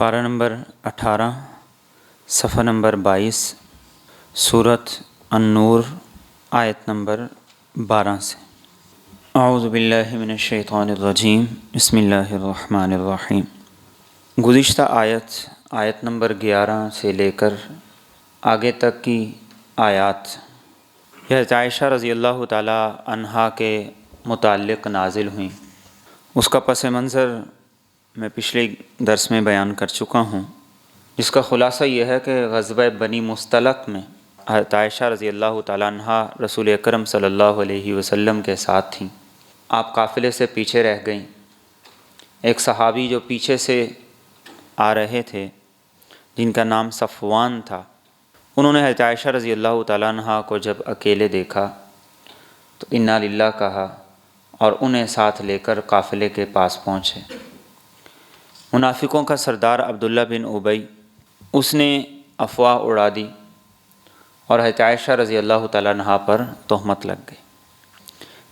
پارہ نمبر 18 صفحہ نمبر 22 سورۃ النور آیت نمبر 12 سے۔ اعوذ باللہ من الشیطان الرجیم بسم اللہ الرحمن الرحیم۔ گزشتہ آیت نمبر 11 سے لے کر آگے تک کی آیات یہ حضرت عائشہ رضی اللہ تعالی عنہا کے متعلق نازل ہوئیں۔ اس کا پس منظر میں پچھلے درس میں بیان کر چکا ہوں، جس کا خلاصہ یہ ہے کہ غزوہ بنی مستلق میں حضرت عائشہ رضی اللہ تعالیٰ عنہا رسول اکرم صلی اللہ علیہ وسلم کے ساتھ تھیں۔ آپ قافلے سے پیچھے رہ گئیں۔ ایک صحابی جو پیچھے سے آ رہے تھے جن کا نام صفوان تھا، انہوں نے حضرت عائشہ رضی اللہ تعالیٰ عنہا کو جب اکیلے دیکھا تو انا للہ کہا اور انہیں ساتھ لے کر قافلے کے پاس پہنچے۔ منافقوں کا سردار عبداللہ بن ابی اس نے افواہ اڑا دی اور حضرت عائشہ رضی اللہ تعالیٰ عنہا پر تہمت لگ گئی۔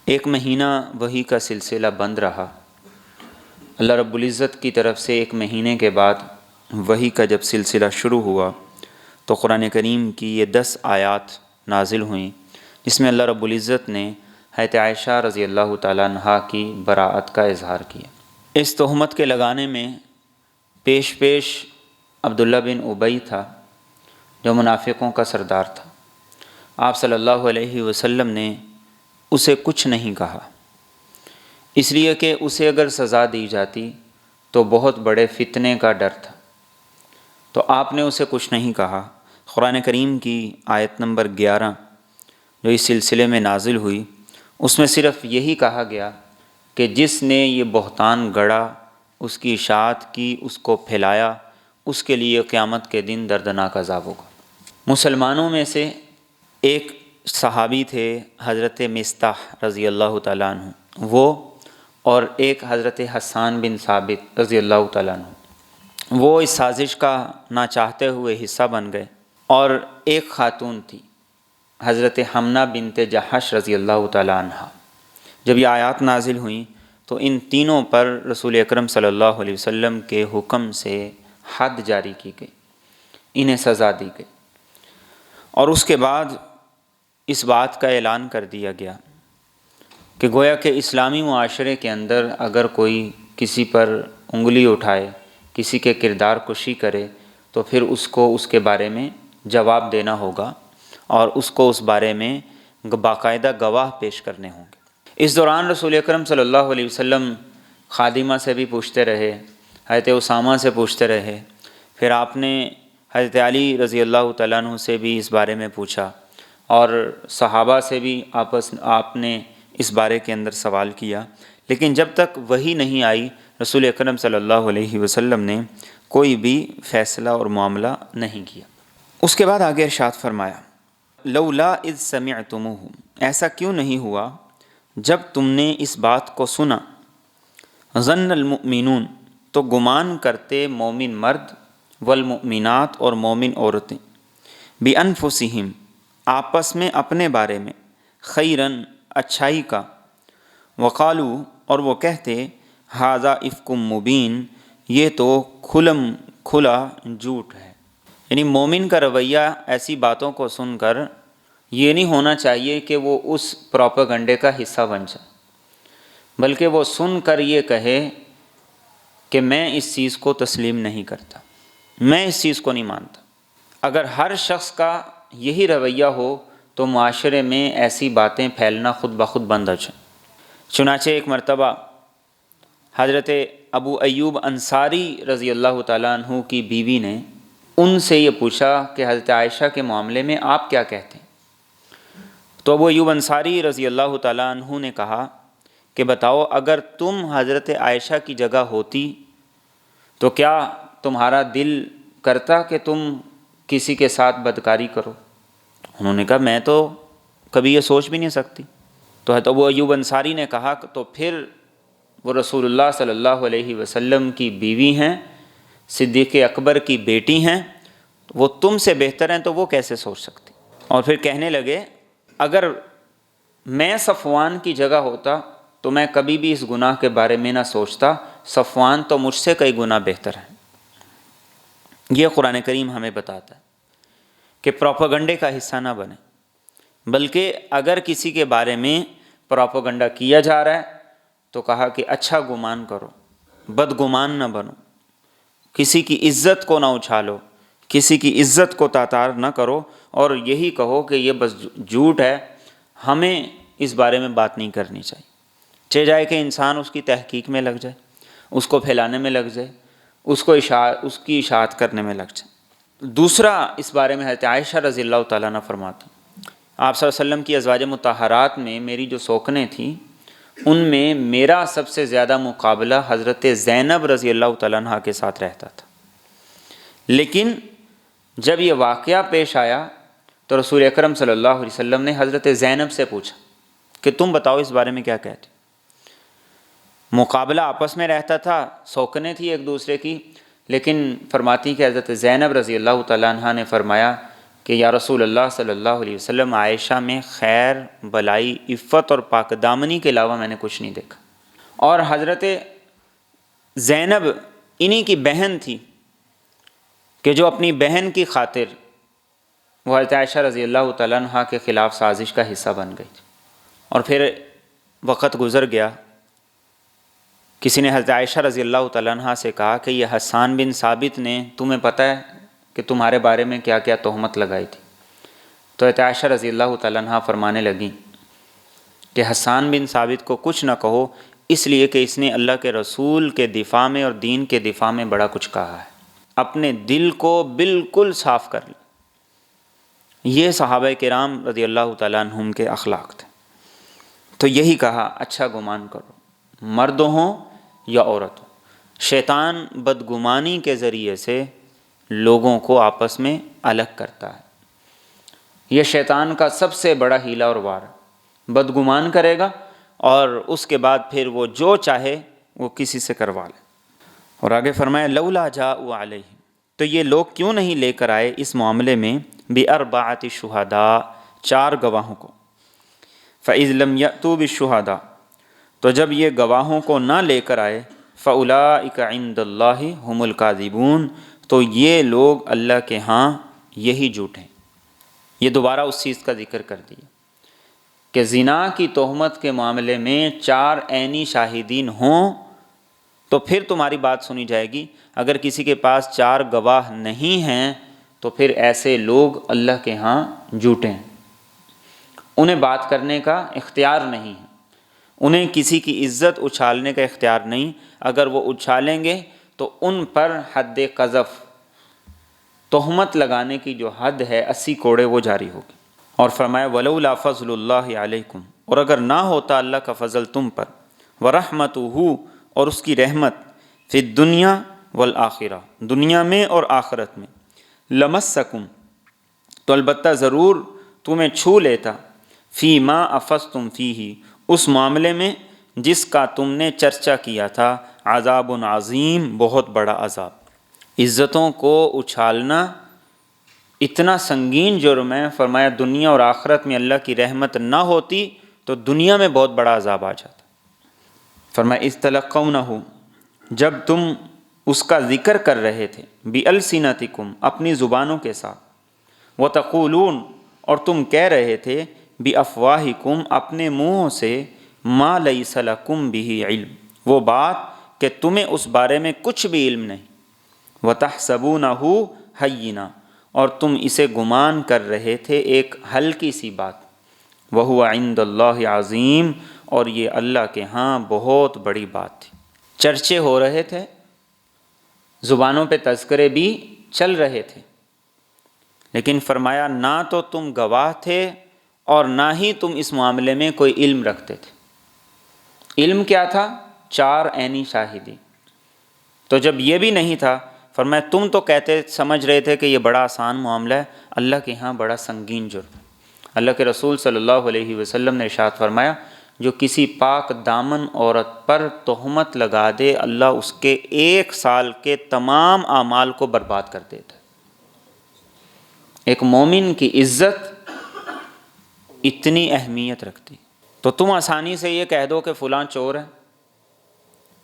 ایک مہینہ وحی کا سلسلہ بند رہا۔ اللہ رب العزت کی طرف سے ایک مہینے کے بعد وحی کا جب سلسلہ شروع ہوا تو قرآن کریم کی یہ 10 آیات نازل ہوئیں، جس میں اللہ رب العزت نے حضرت عائشہ رضی اللہ تعالیٰ عنہا کی براءت کا اظہار کیا۔ اس تہمت کے لگانے میں پیش عبداللہ بن ابی تھا جو منافقوں کا سردار تھا۔ آپ صلی اللہ علیہ وسلم نے اسے کچھ نہیں کہا، اس لیے کہ اسے اگر سزا دی جاتی تو بہت بڑے فتنے کا ڈر تھا، تو آپ نے اسے کچھ نہیں کہا۔ قرآن کریم کی آیت نمبر 11 جو اس سلسلے میں نازل ہوئی، اس میں صرف یہی کہا گیا کہ جس نے یہ بہتان گڑھا، اس کی اشاعت کی، اس کو پھیلایا، اس کے لیے قیامت کے دن دردناک عذاب ہوگا۔ مسلمانوں میں سے ایک صحابی تھے حضرت مصطح رضی اللہ تعالیٰ عنہ، وہ اور ایک حضرت حسان بن ثابت رضی اللہ تعالیٰ عنہ، وہ اس سازش کا نہ چاہتے ہوئے حصہ بن گئے۔ اور ایک خاتون تھی حضرت حمنہ بنت جحش رضی اللہ تعالیٰ عنہ۔ جب یہ آیات نازل ہوئیں تو ان تینوں پر رسول اکرم صلی اللہ علیہ وسلم کے حکم سے حد جاری کی گئی، انہیں سزا دی گئی، اور اس کے بعد اس بات کا اعلان کر دیا گیا کہ گویا کہ اسلامی معاشرے کے اندر اگر کوئی کسی پر انگلی اٹھائے، کسی کے کردار کشی کرے، تو پھر اس کو اس کے بارے میں جواب دینا ہوگا اور اس کو اس بارے میں باقاعدہ گواہ پیش کرنے ہوں گے۔ اس دوران رسول اکرم صلی اللہ علیہ وسلم خادمہ سے بھی پوچھتے رہے، حضرت اسامہ سے پوچھتے رہے، پھر آپ نے حضرت علی رضی اللہ تعالیٰ عنہ سے بھی اس بارے میں پوچھا، اور صحابہ سے بھی آپ نے اس بارے کے اندر سوال کیا، لیکن جب تک وحی نہیں آئی رسول اکرم صلی اللہ علیہ وسلم نے کوئی بھی فیصلہ اور معاملہ نہیں کیا۔ اس کے بعد آگے ارشاد فرمایا، لولا اذ سمعتموہ، ایسا کیوں نہیں ہوا جب تم نے اس بات کو سنا، ظن المؤمنون، تو گمان کرتے مومن مرد، والمؤمنات، اور مومن عورتیں، بانفسہم، آپس میں اپنے بارے میں، خیرن، اچھائی کا، وقالو، اور وہ کہتے، ھذا افک مبین، یہ تو کھلا جھوٹ ہے۔ یعنی مومن کا رویہ ایسی باتوں کو سن کر یہ نہیں ہونا چاہیے کہ وہ اس پروپیگنڈے کا حصہ بن جائے، بلکہ وہ سن کر یہ کہے کہ میں اس چیز کو تسلیم نہیں کرتا، میں اس چیز کو نہیں مانتا۔ اگر ہر شخص کا یہی رویہ ہو تو معاشرے میں ایسی باتیں پھیلنا خود بخود بند ہو جائیں۔ چنانچہ ایک مرتبہ حضرت ابو ایوب انصاری رضی اللہ تعالیٰ عنہ کی بیوی نے ان سے یہ پوچھا کہ حضرت عائشہ کے معاملے میں آپ کیا کہتے ہیں؟ تو ابو ایوب انصاری رضی اللہ تعالیٰ عنہ نے کہا کہ بتاؤ، اگر تم حضرت عائشہ کی جگہ ہوتی تو کیا تمہارا دل کرتا کہ تم کسی کے ساتھ بدکاری کرو؟ انہوں نے کہا میں تو کبھی یہ سوچ بھی نہیں سکتی۔ تو حضرت ابو ایوب انصاری نے کہا تو پھر وہ رسول اللہ صلی اللہ علیہ وسلم کی بیوی ہیں، صدیق اکبر کی بیٹی ہیں، وہ تم سے بہتر ہیں، تو وہ کیسے سوچ سکتی؟ اور پھر کہنے لگے، اگر میں صفوان کی جگہ ہوتا تو میں کبھی بھی اس گناہ کے بارے میں نہ سوچتا، صفوان تو مجھ سے کئی گنا بہتر ہے۔ یہ قرآن کریم ہمیں بتاتا ہے کہ پروپیگنڈے کا حصہ نہ بنے، بلکہ اگر کسی کے بارے میں پروپیگنڈا کیا جا رہا ہے تو کہا کہ اچھا گمان کرو، بدگمان نہ بنو، کسی کی عزت کو نہ اچھالو، کسی کی عزت کو تاتار نہ کرو، اور یہی کہو کہ یہ بس جھوٹ ہے، ہمیں اس بارے میں بات نہیں کرنی چاہیے، چاہے جائے کہ انسان اس کی تحقیق میں لگ جائے، اس کو پھیلانے میں لگ جائے، اس کی اشاعت کرنے میں لگ جائے۔ دوسرا اس بارے میں حضرت عائشہ رضی اللہ تعالیٰ عنہ فرماتی، آپ صلی اللہ علیہ وسلم کی ازواج مطہرات میں میری جو سوکنیں تھیں ان میں میرا سب سے زیادہ مقابلہ حضرت زینب رضی اللہ تعالیٰ عنہ کے ساتھ رہتا تھا، لیکن جب یہ واقعہ پیش آیا تو رسول اکرم صلی اللہ علیہ وسلم نے حضرت زینب سے پوچھا کہ تم بتاؤ اس بارے میں کیا کہتے ہو۔ مقابلہ آپس میں رہتا تھا، سوکنیں تھی ایک دوسرے کی، لیکن فرماتی کہ حضرت زینب رضی اللہ تعالیٰ عنہ نے فرمایا کہ یا رسول اللہ صلی اللہ علیہ وسلم، عائشہ میں خیر، بلائی، عفت اور پاک دامنی کے علاوہ میں نے کچھ نہیں دیکھا۔ اور حضرت زینب انہی کی بہن تھی کہ جو اپنی بہن کی خاطر وہ حضرت عائشہ رضی اللہ تعالیٰ عنہ کے خلاف سازش کا حصہ بن گئی تھی، اور پھر وقت گزر گیا، کسی نے حضرت عائشہ رضی اللہ تعالیٰ عنہ سے کہا کہ یہ حسان بن ثابت نے تمہیں پتہ ہے کہ تمہارے بارے میں کیا کیا تہمت لگائی تھی؟ تو حضرت عائشہ رضی اللہ تعالیٰ عنہ فرمانے لگیں کہ حسان بن ثابت کو کچھ نہ کہو، اس لیے کہ اس نے اللہ کے رسول کے دفاع میں اور دین کے دفاع میں بڑا کچھ کہا ہے، اپنے دل کو بالکل صاف کر لیں۔ یہ صحابہ کرام رضی اللہ تعالیٰ عنہم کے اخلاق تھے۔ تو یہی کہا اچھا گمان کرو، مرد ہوں یا عورت ہوں۔ شیطان بدگمانی کے ذریعے سے لوگوں کو آپس میں الگ کرتا ہے، یہ شیطان کا سب سے بڑا ہیلا اور وار ہے، بدگمان کرے گا اور اس کے بعد پھر وہ جو چاہے وہ کسی سے کروا لے۔ اور آگے فرمایا لولا جاءوا علیہ، تو یہ لوگ کیوں نہیں لے کر آئے اس معاملے میں بِأَرْبَعَةِ شُهَدَاء، 4 گواہوں کو۔ فَإِذْ لَمْ يَأْتُوا بِالشُّهَدَاء، تو جب یہ گواہوں کو نہ لے کر آئے، فَأُولَٰئِكَ عِندَ اللَّهِ هُمُ الْكَاذِبُونَ، تو یہ لوگ اللہ کے ہاں یہی جھوٹ ہیں۔ یہ دوبارہ اس چیز کا ذکر کر دیا کہ زنا کی تہمت کے معاملے میں 4 عینی شاہدین ہوں تو پھر تمہاری بات سنی جائے گی، اگر کسی کے پاس 4 گواہ نہیں ہیں تو پھر ایسے لوگ اللہ کے ہاں جھوٹے ہیں، انہیں بات کرنے کا اختیار نہیں ہے، انہیں کسی کی عزت اچھالنے کا اختیار نہیں، اگر وہ اچھالیں گے تو ان پر حد قذف، تہمت لگانے کی جو حد ہے 80 کوڑے وہ جاری ہوگی۔ اور فرمایا ولولا فضل اللہ علیکم، اور اگر نہ ہوتا اللہ کا فضل تم پر، ورحمتہ، اور اس کی رحمت، فی الدنیا والآخرہ، دنیا میں اور آخرت میں، لمسکم، تو البتہ ضرور تمہیں چھو لیتا، فی ما افضتم فیہ، اس معاملے میں جس کا تم نے چرچا کیا تھا، عذاب عظیم، بہت بڑا عذاب۔ عزتوں کو اچھالنا اتنا سنگین جرم ہے، فرمایا دنیا اور آخرت میں اللہ کی رحمت نہ ہوتی تو دنیا میں بہت بڑا عذاب آ جاتا۔ فرمایا استلقونہ، جب تم اس کا ذکر کر رہے تھے، بِأَلْسِنَتِكُمْ، اپنی زبانوں کے ساتھ، وَتَقُولُونَ، اور تم کہہ رہے تھے، بِأَفْوَاهِكُمْ، اپنے منہوں سے، مَا لَيْسَ لَكُمْ بِهِ علم، وہ بات کہ تمہیں اس بارے میں کچھ بھی علم نہیں، وَتَحْسَبُونَهُ هَيِّنًا، اور تم اسے گمان کر رہے تھے ایک ہلکی سی بات، وَهُوَ عِندَ اللَّهِ عظیم، اور یہ اللہ کے ہاں بہت بڑی بات تھی۔ چرچے ہو رہے تھے، زبانوں پہ تذکرے بھی چل رہے تھے، لیکن فرمایا نہ تو تم گواہ تھے اور نہ ہی تم اس معاملے میں کوئی علم رکھتے تھے۔ علم کیا تھا؟ 4 عینی شاہدی۔ تو جب یہ بھی نہیں تھا، فرمایا تم تو کہتے سمجھ رہے تھے کہ یہ بڑا آسان معاملہ ہے، اللہ کے ہاں بڑا سنگین جرم۔ اللہ کے رسول صلی اللہ علیہ وسلم نے ارشاد فرمایا جو کسی پاک دامن عورت پر تہمت لگا دے، اللہ اس کے 1 سال کے تمام اعمال کو برباد کر دیتا ہے۔ ایک مومن کی عزت اتنی اہمیت رکھتی، تو تم آسانی سے یہ کہہ دو کہ فلاں چور ہے،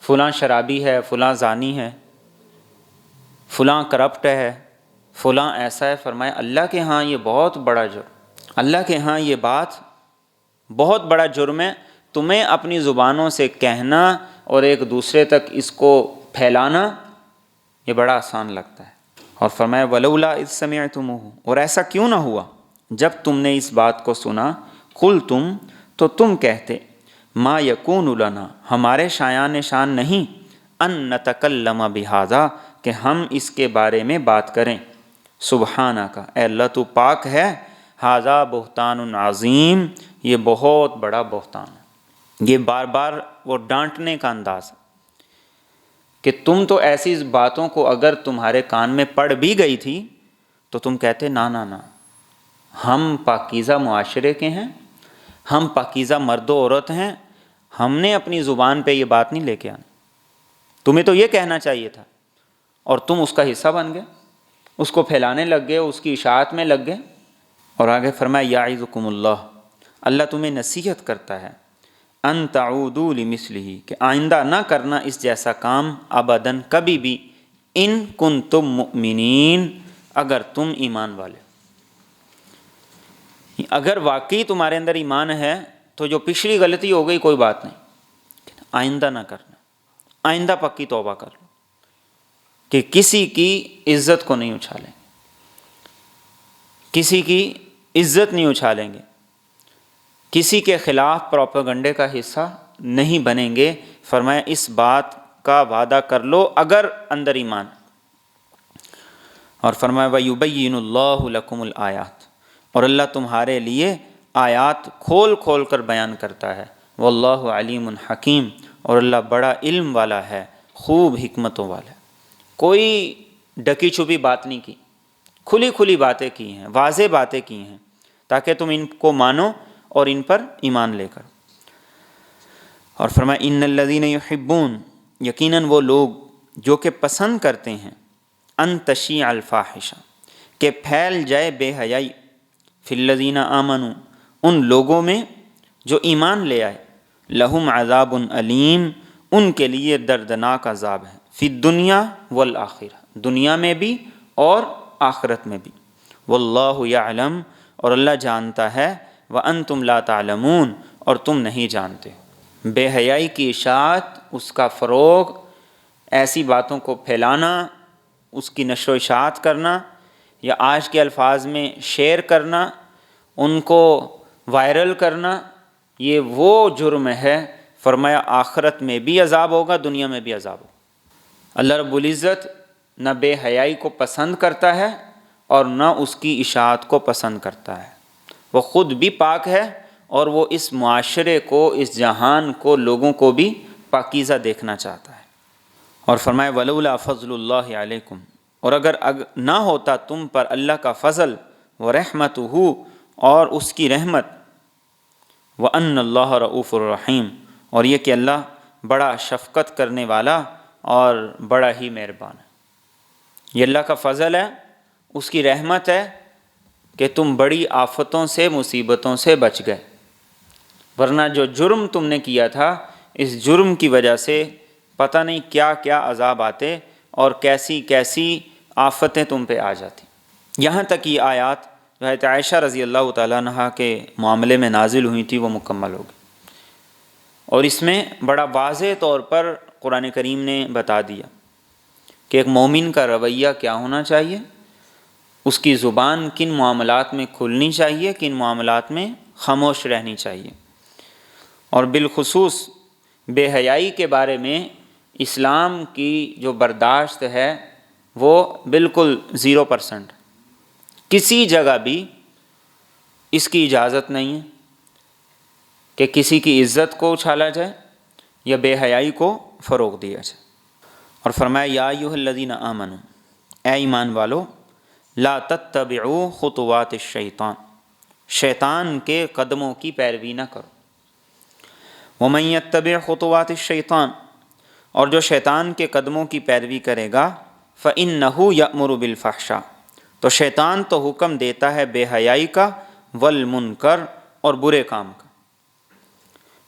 فلاں شرابی ہے، فلاں زانی ہے، فلاں کرپٹ ہے، فلاں ایسا ہے، فرمایا اللہ کے ہاں یہ بہت بڑا جرم، اللہ کے ہاں یہ بات بہت بڑا جرم ہے۔ تمہیں اپنی زبانوں سے کہنا اور ایک دوسرے تک اس کو پھیلانا یہ بڑا آسان لگتا ہے۔ اور فرمایا ولولا اذ سمعتموہ، اور ایسا کیوں نہ ہوا جب تم نے اس بات کو سنا، قلتم، تو تم کہتے، ما یکون لنا، ہمارے شایان شان نہیں، ان نتکلم بہذا، کہ ہم اس کے بارے میں بات کریں، سبحانک، اے اللہ تو پاک ہے، ھذا بہتان عظیم، یہ بہت بڑا بہتان ہے۔ یہ بار بار وہ ڈانٹنے کا انداز ہے کہ تم تو ایسی باتوں کو اگر تمہارے کان میں پڑ بھی گئی تھی تو تم کہتے نا نا نا، ہم پاکیزہ معاشرے کے ہیں، ہم پاکیزہ مرد و عورت ہیں، ہم نے اپنی زبان پہ یہ بات نہیں لے کے آنی، تمہیں تو یہ کہنا چاہیے تھا، اور تم اس کا حصہ بن گئے، اس کو پھیلانے لگ گئے، اس کی اشاعت میں لگ گئے۔ اور آگے فرمایا یعظکم اللہ، اللہ تمہیں نصیحت کرتا ہے، ان تعودوا لمثلہ، کہ آئندہ نہ کرنا اس جیسا کام، ابداً، کبھی بھی، ان کنتم مؤمنین، اگر تم ایمان والے، اگر واقعی تمہارے اندر ایمان ہے تو جو پچھلی غلطی ہو گئی کوئی بات نہیں، آئندہ نہ کرنا، آئندہ پکی توبہ کر لو کہ کسی کی عزت کو نہیں اچھالیں گے، کسی کی عزت نہیں اچھالیں گے، کسی کے خلاف پروپیگنڈے کا حصہ نہیں بنیں گے۔ فرمایا اس بات کا وعدہ کر لو اگر اندر ایمان۔ اور فرمایا وَيُبَيِّنُ اللَّهُ لَكُمُ الْآيَاتِ، اور اللہ تمہارے لیے آیات کھول کھول کر بیان کرتا ہے، واللہ علیم حکیم، اور اللہ بڑا علم والا ہے، خوب حکمتوں والا ہے۔ کوئی ڈکی چھپی بات نہیں کی، کھلی کھلی باتیں کی ہیں، واضح باتیں کی ہیں، تاکہ تم ان کو مانو اور ان پر ایمان لے کر۔ اور فرمایا ان الذین یحبون، یقیناً وہ لوگ جو کہ پسند کرتے ہیں، ان تشیع الفاحشہ، کہ پھیل جائے بے حیائی، فی الذین آمنوا، ان لوگوں میں جو ایمان لے آئے، لہم عذاب علیم، ان کے لیے دردناک عذاب ہے، فی الدنیا والآخرہ، دنیا میں بھی اور آخرت میں بھی، واللہ یعلم، اور اللہ جانتا ہے، وانتم لا تعلمون، اور تم نہیں جانتے۔ بے حیائی کی اشاعت، اس کا فروغ، ایسی باتوں کو پھیلانا، اس کی نشر و اشاعت کرنا، یا آج کے الفاظ میں شیئر کرنا، ان کو وائرل کرنا، یہ وہ جرم ہے، فرمایا آخرت میں بھی عذاب ہوگا، دنیا میں بھی عذاب ہوگا۔ اللہ رب العزت نہ بے حیائی کو پسند کرتا ہے اور نہ اس کی اشاعت کو پسند کرتا ہے، وہ خود بھی پاک ہے اور وہ اس معاشرے کو، اس جہان کو، لوگوں کو بھی پاکیزہ دیکھنا چاہتا ہے۔ اور فرمایا ولولا فضل اللہ علیکم، اور اگر نہ ہوتا تم پر اللہ کا فضل، ورحمتہ، اور اس کی رحمت، وان اللہ رؤوف الرحیم، اور یہ کہ اللہ بڑا شفقت کرنے والا اور بڑا ہی مہربان ہے۔ یہ اللہ کا فضل ہے، اس کی رحمت ہے کہ تم بڑی آفتوں سے، مصیبتوں سے بچ گئے، ورنہ جو جرم تم نے کیا تھا، اس جرم کی وجہ سے پتہ نہیں کیا کیا عذاب آتے اور کیسی کیسی آفتیں تم پہ آ جاتی۔ یہاں تک یہ آیات جو حضرت عائشہ رضی اللہ تعالیٰ عنہ کے معاملے میں نازل ہوئی تھی وہ مکمل ہو گئی، اور اس میں بڑا واضح طور پر قرآن کریم نے بتا دیا کہ ایک مومن کا رویہ کیا ہونا چاہیے، اس کی زبان کن معاملات میں کھلنی چاہیے، کن معاملات میں خاموش رہنی چاہیے۔ اور بالخصوص بے حیائی کے بارے میں اسلام کی جو برداشت ہے وہ بالکل 0%، کسی جگہ بھی اس کی اجازت نہیں ہے کہ کسی کی عزت کو اچھالا جائے یا بے حیائی کو فروغ دیا جائے۔ اور فرمایا یا ایھا الذین آمنوا، اے ایمان والو، لا تتبعوا خطوات الشیطان، شیطان کے قدموں کی پیروی نہ کرو، ومن یتبع خطوات الشیطان، اور جو شیطان کے قدموں کی پیروی کرے گا، فإنہ یأمر بالفحشاء، تو شیطان تو حکم دیتا ہے بے حیائی کا، والمنکر، اور برے کام کا،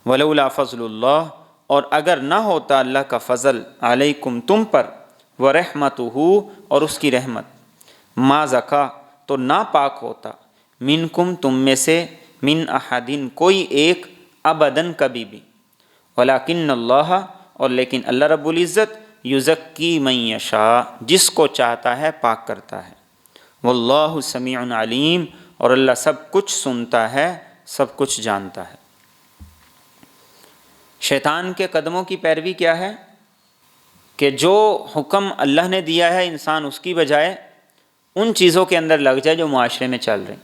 ولولا فضل اللہ، اور اگر نہ ہوتا اللہ کا فضل، علیکم، تم پر، ورحمتہ اور اس کی رحمت، ما زکا تو ناپاک ہوتا، منکم تم میں سے، من احدن کوئی ایک، ابداً کبھی بھی، ولیکن اللہ اور لیکن اللہ رب العزت، یزکی من یشاء جس کو چاہتا ہے پاک کرتا ہے، واللہ سمیع علیم اور اللہ سب کچھ سنتا ہے، سب کچھ جانتا ہے۔ شیطان کے قدموں کی پیروی کیا ہے کہ جو حکم اللہ نے دیا ہے انسان اس کی بجائے ان چیزوں کے اندر لگ جائے جو معاشرے میں چل رہی،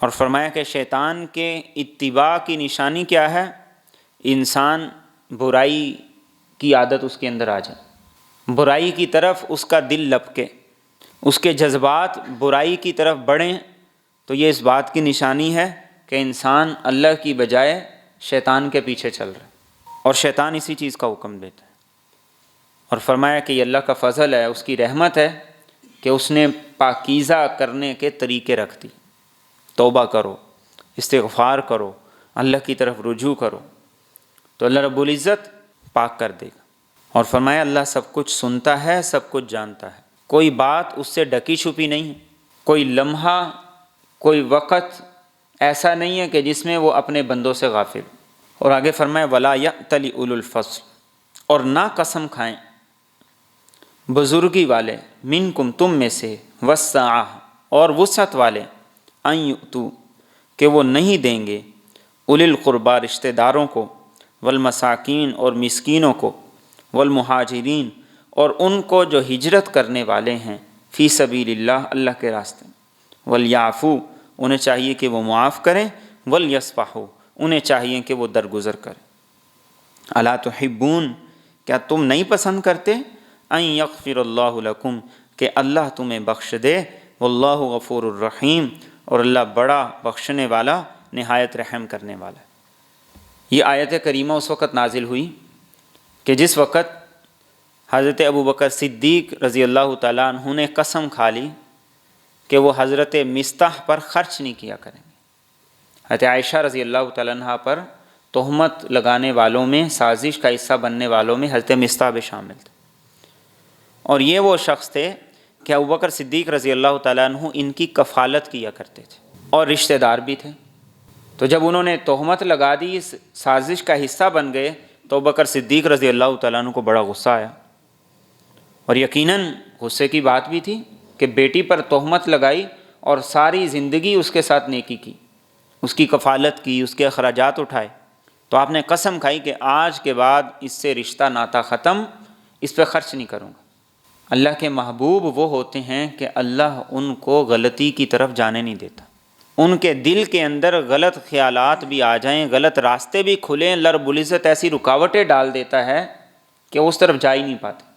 اور فرمایا کہ شیطان کے اتباع کی نشانی کیا ہے، انسان برائی کی عادت اس کے اندر آ جائے، برائی کی طرف اس کا دل لپکے، اس کے جذبات برائی کی طرف بڑھیں، تو یہ اس بات کی نشانی ہے کہ انسان اللہ کی بجائے شیطان کے پیچھے چل رہا ہے، اور شیطان اسی چیز کا حکم دیتا ہے۔ اور فرمایا کہ یہ اللہ کا فضل ہے، اس کی رحمت ہے کہ اس نے پاکیزہ کرنے کے طریقے رکھ دی، توبہ کرو، استغفار کرو، اللہ کی طرف رجوع کرو تو اللہ رب العزت پاک کر دے گا۔ اور فرمایا اللہ سب کچھ سنتا ہے، سب کچھ جانتا ہے، کوئی بات اس سے ڈکی چھپی نہیں ہے، کوئی لمحہ کوئی وقت ایسا نہیں ہے کہ جس میں وہ اپنے بندوں سے غافل۔ اور آگے فرمایا وَلَا يَأْتَلِ أُولُو الْفَضْلِ اور نہ قسم کھائیں بزرگی والے، منکم تم میں سے، وسعہ اور وسعت والے، ان یؤتوا کہ وہ نہیں دیں گے، اولی القربا رشتہ داروں کو، والمساکین اور مسکینوں کو، والمہاجرین اور ان کو جو ہجرت کرنے والے ہیں، فی سبیل اللہ اللہ کے راستے میں، والیعفو انہیں چاہیے کہ وہ معاف کریں، والیصفحوا انہیں چاہیے کہ وہ درگزر کریں۔ الا تحبون کیا تم نہیں پسند کرتے، ان یغفر اللہ لکم کہ اللہ تمہیں بخش دے، واللہ غفور الرحیم اور اللہ بڑا بخشنے والا نہایت رحم کرنے والا ہے۔ یہ آیت کریمہ اس وقت نازل ہوئی کہ جس وقت حضرت ابوبکر صدیق رضی اللہ تعالیٰ عنہ نے قسم کھا لی کہ وہ حضرت مصطح پر خرچ نہیں کیا کریں گے۔ حضرت عائشہ رضی اللہ تعالیٰ عنہ پر تہمت لگانے والوں میں، سازش کا حصہ بننے والوں میں حضرت مصطح بھی شامل تھے، اور یہ وہ شخص تھے کہ ابوبکر صدیق رضی اللہ تعالیٰ عنہ ان کی کفالت کیا کرتے تھے اور رشتہ دار بھی تھے۔ تو جب انہوں نے تہمت لگا دی، اس سازش کا حصہ بن گئے، تو ابوبکر صدیق رضی اللہ تعالیٰ عنہ کو بڑا غصہ آیا، اور یقیناً غصے کی بات بھی تھی کہ بیٹی پر تہمت لگائی اور ساری زندگی اس کے ساتھ نیکی کی، اس کی کفالت کی، اس کے اخراجات اٹھائے، تو آپ نے قسم کھائی کہ آج کے بعد اس سے رشتہ ناتا ختم، اس پہ خرچ نہیں کروں گا۔ اللہ کے محبوب وہ ہوتے ہیں کہ اللہ ان کو غلطی کی طرف جانے نہیں دیتا، ان کے دل کے اندر غلط خیالات بھی آ جائیں، غلط راستے بھی کھلیں، اللہ رب العزت ایسی رکاوٹیں ڈال دیتا ہے کہ اس طرف جا ہی نہیں پاتے۔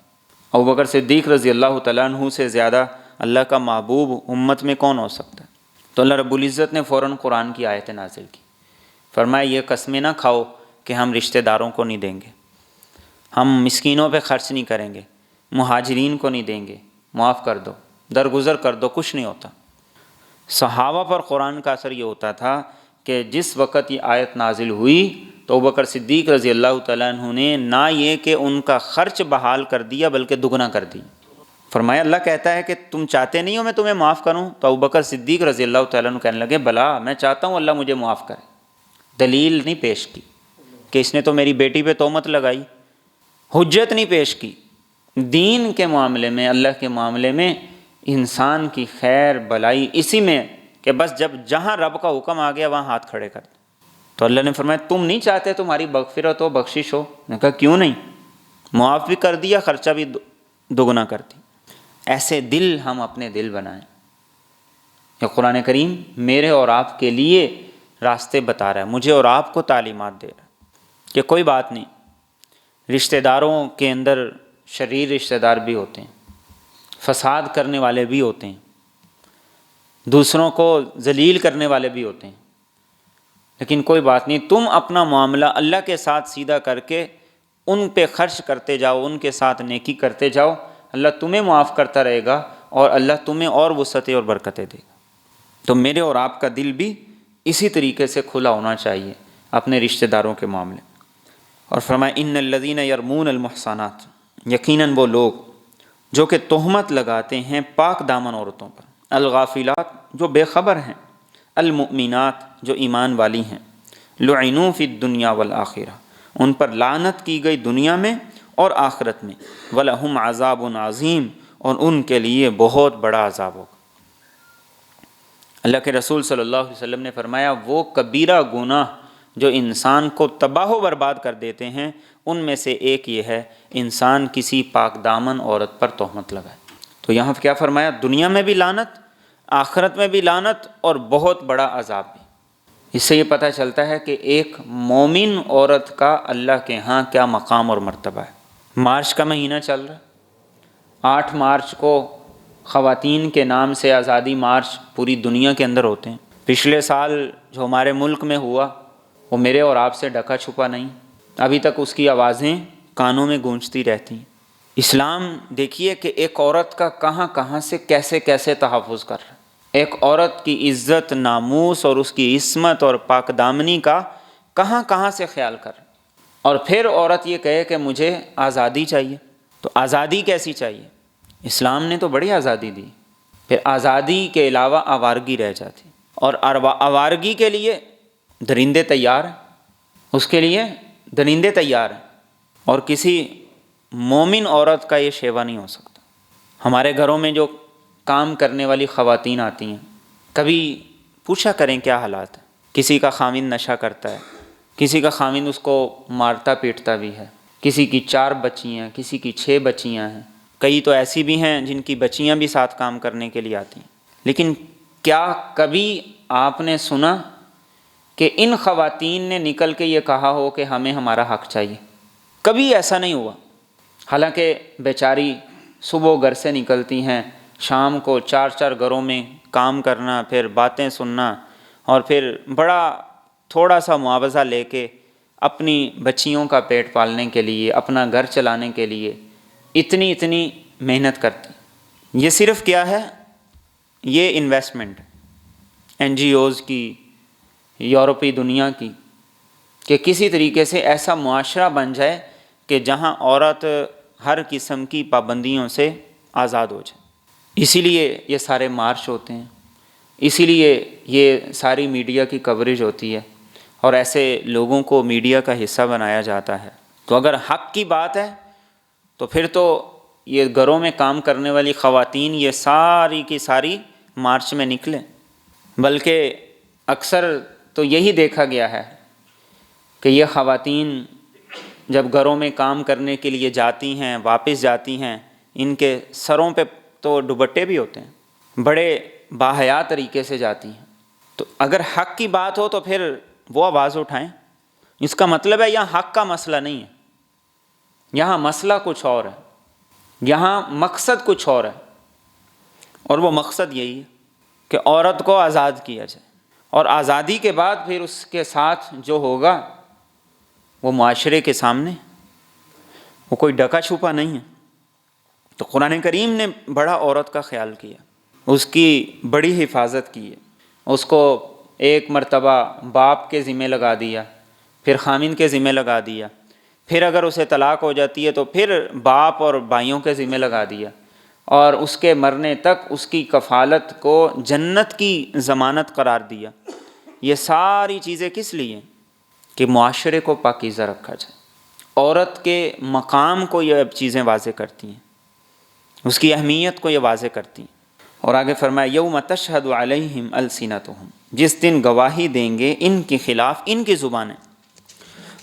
ابوبکر صدیق رضی اللہ تعالیٰ عنہ سے زیادہ اللہ کا محبوب امت میں کون ہو سکتا ہے؟ تو اللہ رب العزت نے فوراً قرآن کی آیت نازل کی، فرمایا یہ قسمیں نہ کھاؤ کہ ہم رشتہ داروں کو نہیں دیں گے، ہم مسکینوں پہ خرچ نہیں کریں گے، مہاجرین کو نہیں دیں گے، معاف کر دو، درگزر کر دو، کچھ نہیں ہوتا۔ صحابہ پر قرآن کا اثر یہ ہوتا تھا کہ جس وقت یہ آیت نازل ہوئی تو ابوبکر صدیق رضی اللہ تعالیٰ عنہ نے نہ یہ کہ ان کا خرچ بحال کر دیا بلکہ دگنا کر دی۔ فرمایا اللہ کہتا ہے کہ تم چاہتے نہیں ہو میں تمہیں معاف کروں؟ تو ابوبکر صدیق رضی اللہ تعالیٰ عنہ کہنے لگے بلا میں چاہتا ہوں اللہ مجھے معاف کرے۔ دلیل نہیں پیش کی کہ اس نے تو میری بیٹی پہ تہمت لگائی، حجت نہیں پیش کی۔ دین کے معاملے میں، اللہ کے معاملے میں انسان کی خیر بلائی اسی میں کہ بس جب جہاں رب کا حکم آ گیا وہاں ہاتھ کھڑے کر دیں۔ تو اللہ نے فرمایا تم نہیں چاہتے تمہاری مغفرت ہو، بخشش ہو؟ نے کہا کیوں نہیں، معاف بھی کر دیا، خرچہ بھی دگنا کر دی۔ ایسے دل ہم اپنے دل بنائیں۔ یہ قرآن کریم میرے اور آپ کے لیے راستے بتا رہا ہے، مجھے اور آپ کو تعلیمات دے رہا ہے کہ کوئی بات نہیں، رشتہ داروں کے اندر شریر رشتہ دار بھی ہوتے ہیں، فساد کرنے والے بھی ہوتے ہیں، دوسروں کو ذلیل کرنے والے بھی ہوتے ہیں، لیکن کوئی بات نہیں، تم اپنا معاملہ اللہ کے ساتھ سیدھا کر کے ان پہ خرچ کرتے جاؤ، ان کے ساتھ نیکی کرتے جاؤ، اللہ تمہیں معاف کرتا رہے گا اور اللہ تمہیں اور وسعتیں اور برکتیں دے گا۔ تو میرے اور آپ کا دل بھی اسی طریقے سے کھلا ہونا چاہیے اپنے رشتہ داروں کے معاملے میں۔ اور فرمایا ان الذین یرمون المحصنات، یقیناً وہ لوگ جو کہ تہمت لگاتے ہیں پاک دامن عورتوں پر، الغافلات جو بے خبر ہیں، المؤمنات جو ایمان والی ہیں، لعنوا فی الدنیا والآخرہ ان پر لعنت کی گئی دنیا میں اور آخرت میں، وَلَهُمْ عَذَابٌ عَظِيمٌ اور ان کے لیے بہت بڑا عذاب ہوگا۔ اللہ کے رسول صلی اللہ علیہ وسلم نے فرمایا وہ کبیرہ گناہ جو انسان کو تباہ و برباد کر دیتے ہیں ان میں سے ایک یہ ہے انسان کسی پاک دامن عورت پر تہمت لگائے۔ تو یہاں کیا فرمایا؟ دنیا میں بھی لعنت، آخرت میں بھی لعنت اور بہت بڑا عذاب بھی۔ اس سے یہ پتہ چلتا ہے کہ ایک مومن عورت کا اللہ کے ہاں کیا مقام اور مرتبہ ہے۔ مارچ کا مہینہ چل رہا ہے، 8 مارچ کو خواتین کے نام سے آزادی مارچ پوری دنیا کے اندر ہوتے ہیں۔ پچھلے سال جو ہمارے ملک میں ہوا وہ میرے اور آپ سے ڈھکا چھپا نہیں، ابھی تک اس کی آوازیں کانوں میں گونجتی رہتی ہیں۔ اسلام دیکھیے کہ ایک عورت کا کہاں کہاں سے کیسے کیسے تحفظ کر رہا ہے، ایک عورت کی عزت، ناموس اور اس کی عصمت اور پاک دامنی کا کہاں کہاں سے خیال کر رہا ہے۔ اور پھر عورت یہ کہے کہ مجھے آزادی چاہیے، تو آزادی کیسی چاہیے؟ اسلام نے تو بڑی آزادی دی، پھر آزادی کے علاوہ آوارگی رہ جاتی، اور آوارگی کے لیے درندے تیار ہیں، اس کے لیے درندے تیار ہیں، اور کسی مومن عورت کا یہ شیوا نہیں ہو سکتا۔ ہمارے گھروں میں جو کام کرنے والی خواتین آتی ہیں، کبھی پوچھا کریں کیا حالات ہیں۔ کسی کا خاوند نشہ کرتا ہے، کسی کا خاوند اس کو مارتا پیٹتا بھی ہے، کسی کی 4 بچیاں، کسی کی 6 بچیاں ہیں، کئی تو ایسی بھی ہیں جن کی بچیاں بھی ساتھ کام کرنے کے لیے آتی ہیں۔ لیکن کیا کبھی آپ نے سنا کہ ان خواتین نے نکل کے یہ کہا ہو کہ ہمیں ہمارا حق چاہیے؟ کبھی ایسا نہیں ہوا۔ حالانکہ بیچاری صبح گھر سے نکلتی ہیں، شام کو 4 گھروں میں کام کرنا، پھر باتیں سننا، اور پھر بڑا تھوڑا سا معاوضہ لے کے اپنی بچیوں کا پیٹ پالنے کے لیے، اپنا گھر چلانے کے لیے اتنی محنت کرتی۔ یہ صرف کیا ہے؟ یہ انویسٹمنٹ NGOs کی، یورپی دنیا کی، کہ کسی طریقے سے ایسا معاشرہ بن جائے کہ جہاں عورت ہر قسم کی پابندیوں سے آزاد ہو جائے۔ اسی لیے یہ سارے مارچ ہوتے ہیں، اسی لیے یہ ساری میڈیا کی کوریج ہوتی ہے، اور ایسے لوگوں کو میڈیا کا حصہ بنایا جاتا ہے۔ تو اگر حق کی بات ہے تو پھر تو یہ گھروں میں کام کرنے والی خواتین یہ ساری کی ساری مارچ میں نکلیں۔ بلکہ اکثر تو یہی دیکھا گیا ہے کہ یہ خواتین جب گھروں میں کام کرنے کے لیے جاتی ہیں، واپس جاتی ہیں، ان کے سروں پہ تو دوپٹے بھی ہوتے ہیں، بڑے باحیا طریقے سے جاتی ہیں۔ تو اگر حق کی بات ہو تو پھر وہ آواز اٹھائیں۔ اس کا مطلب ہے یہاں حق کا مسئلہ نہیں ہے، یہاں مسئلہ کچھ اور ہے، یہاں مقصد کچھ اور ہے، اور وہ مقصد یہی ہے کہ عورت کو آزاد کیا جائے، اور آزادی کے بعد پھر اس کے ساتھ جو ہوگا وہ معاشرے کے سامنے، وہ کوئی ڈکا چھپا نہیں ہے۔ تو قرآن کریم نے بڑا عورت کا خیال کیا، اس کی بڑی حفاظت کی ہے، اس کو ایک مرتبہ باپ کے ذمہ لگا دیا، پھر خامند کے ذمہ لگا دیا، پھر اگر اسے طلاق ہو جاتی ہے تو پھر باپ اور بھائیوں کے ذمہ لگا دیا، اور اس کے مرنے تک اس کی کفالت کو جنت کی ضمانت قرار دیا۔ یہ ساری چیزیں کس لیے؟ کہ معاشرے کو پاکیزہ رکھا جائے۔ عورت کے مقام کو یہ چیزیں واضح کرتی ہیں، اس کی اہمیت کو یہ واضح کرتی ہیں۔ اور آگے فرمایا یوم تشہد علیہم السنتہم، جس دن گواہی دیں گے ان کے خلاف ان کی زبانیں،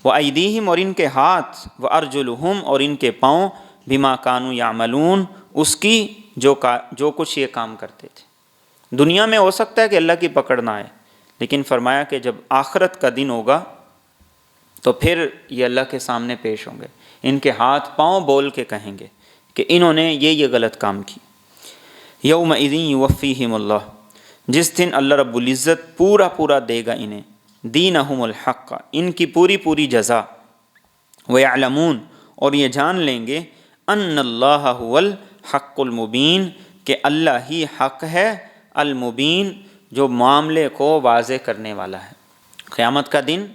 وایدیہم اور ان کے ہاتھ، وارجلہم اور ان کے پاؤں، بما کانوا یعملون اس کی جو کچھ یہ کام کرتے تھے۔ دنیا میں ہو سکتا ہے کہ اللہ کی پکڑ نہ آئے، لیکن فرمایا کہ جب آخرت کا دن ہوگا تو پھر یہ اللہ کے سامنے پیش ہوں گے، ان کے ہاتھ پاؤں بول کے کہیں گے کہ انہوں نے یہ غلط کام کی۔ یومئذ یوفیہم اللہ، جس دن اللہ رب العزت پورا دے گا انہیں، دینہم الحق، ان کی پوری جزا، ویعلمون اور یہ جان لیں گے، ان اللہ هو الحق المبین کہ اللہ ہی حق ہے، المبین جو معاملے کو واضح کرنے والا ہے۔ قیامت کا دن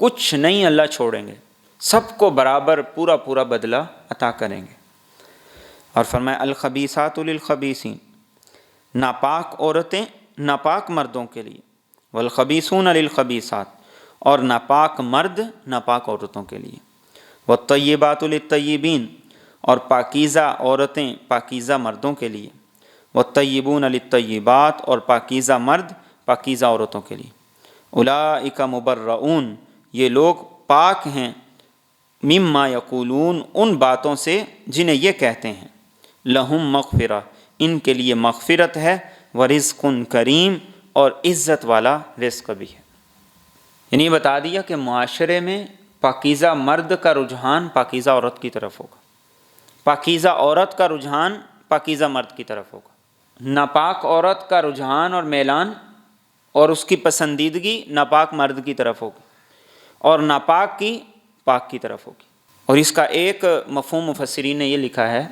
کچھ نہیں اللہ چھوڑیں گے، سب کو برابر پورا بدلہ عطا کریں گے۔ اور فرمایا الخبیثات للخبیثین، ناپاک عورتیں ناپاک مردوں کے لیے، والخبیثون للخبیثات، اور ناپاک مرد ناپاک عورتوں کے لیے، والطیبات للطیبین، اور پاکیزہ عورتیں پاکیزہ مردوں کے لیے، والطیبون للطیبات، اور پاکیزہ مرد پاکیزہ عورتوں کے لیے، اولئک مبرؤون، یہ لوگ پاک ہیں، مما یقولون، ان باتوں سے جنہیں یہ کہتے ہیں، لہم مغفرہ، ان کے لیے مغفرت ہے، ورزق کریم، اور عزت والا رزق بھی ہے۔ یعنی بتا دیا کہ معاشرے میں پاکیزہ مرد کا رجحان پاکیزہ عورت کی طرف ہوگا، پاکیزہ عورت کا رجحان پاکیزہ مرد کی طرف ہوگا، ناپاک عورت کا رجحان اور میلان اور اس کی پسندیدگی ناپاک مرد کی طرف ہوگی، اور ناپاک کی پاک کی طرف ہوگی۔ اور اس کا ایک مفہوم مفسرین نے یہ لکھا ہے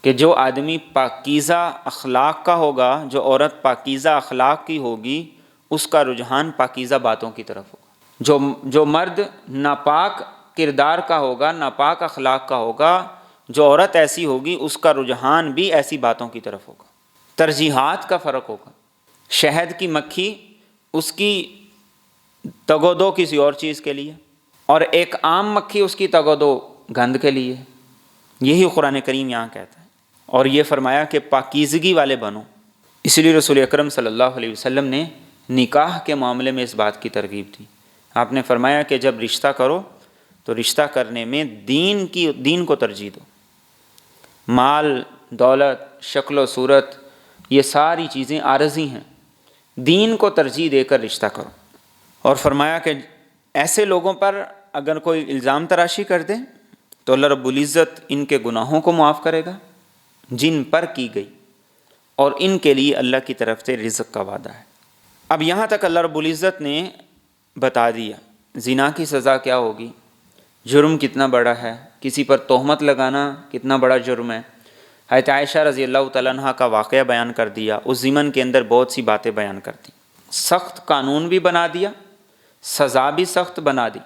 کہ جو آدمی پاکیزہ اخلاق کا ہوگا، جو عورت پاکیزہ اخلاق کی ہوگی، اس کا رجحان پاکیزہ باتوں کی طرف ہوگا۔ جو مرد ناپاک کردار کا ہوگا، ناپاک اخلاق کا ہوگا، جو عورت ایسی ہوگی، اس کا رجحان بھی ایسی باتوں کی طرف ہوگا۔ ترجیحات کا فرق ہوگا۔ شہد کی مکھی، اس کی تگودو کسی اور چیز کے لیے، اور ایک عام مکھی اس کی تگودو گند کے لیے۔ یہی قرآن کریم یہاں کہتا ہے، اور یہ فرمایا کہ پاکیزگی والے بنو۔ اس لیے رسول اکرم صلی اللہ علیہ وسلم نے نکاح کے معاملے میں اس بات کی ترغیب دی۔ آپ نے فرمایا کہ جب رشتہ کرو تو رشتہ کرنے میں دین کو ترجیح دو۔ مال، دولت، شکل و صورت، یہ ساری چیزیں عارضی ہیں، دین کو ترجیح دے کر رشتہ کرو۔ اور فرمایا کہ ایسے لوگوں پر اگر کوئی الزام تراشی کر دے تو اللہ رب العزت ان کے گناہوں کو معاف کرے گا جن پر کی گئی، اور ان کے لیے اللہ کی طرف سے رزق کا وعدہ ہے۔ اب یہاں تک اللہ رب العزت نے بتا دیا زنا کی سزا کیا ہوگی، جرم کتنا بڑا ہے، کسی پر تہمت لگانا کتنا بڑا جرم ہے۔ حضرت عائشہ رضی اللہ تعالیٰ عنہ کا واقعہ بیان کر دیا، اس ضمن کے اندر بہت سی باتیں بیان کر دی، سخت قانون بھی بنا دیا، سزا بھی سخت بنا دی۔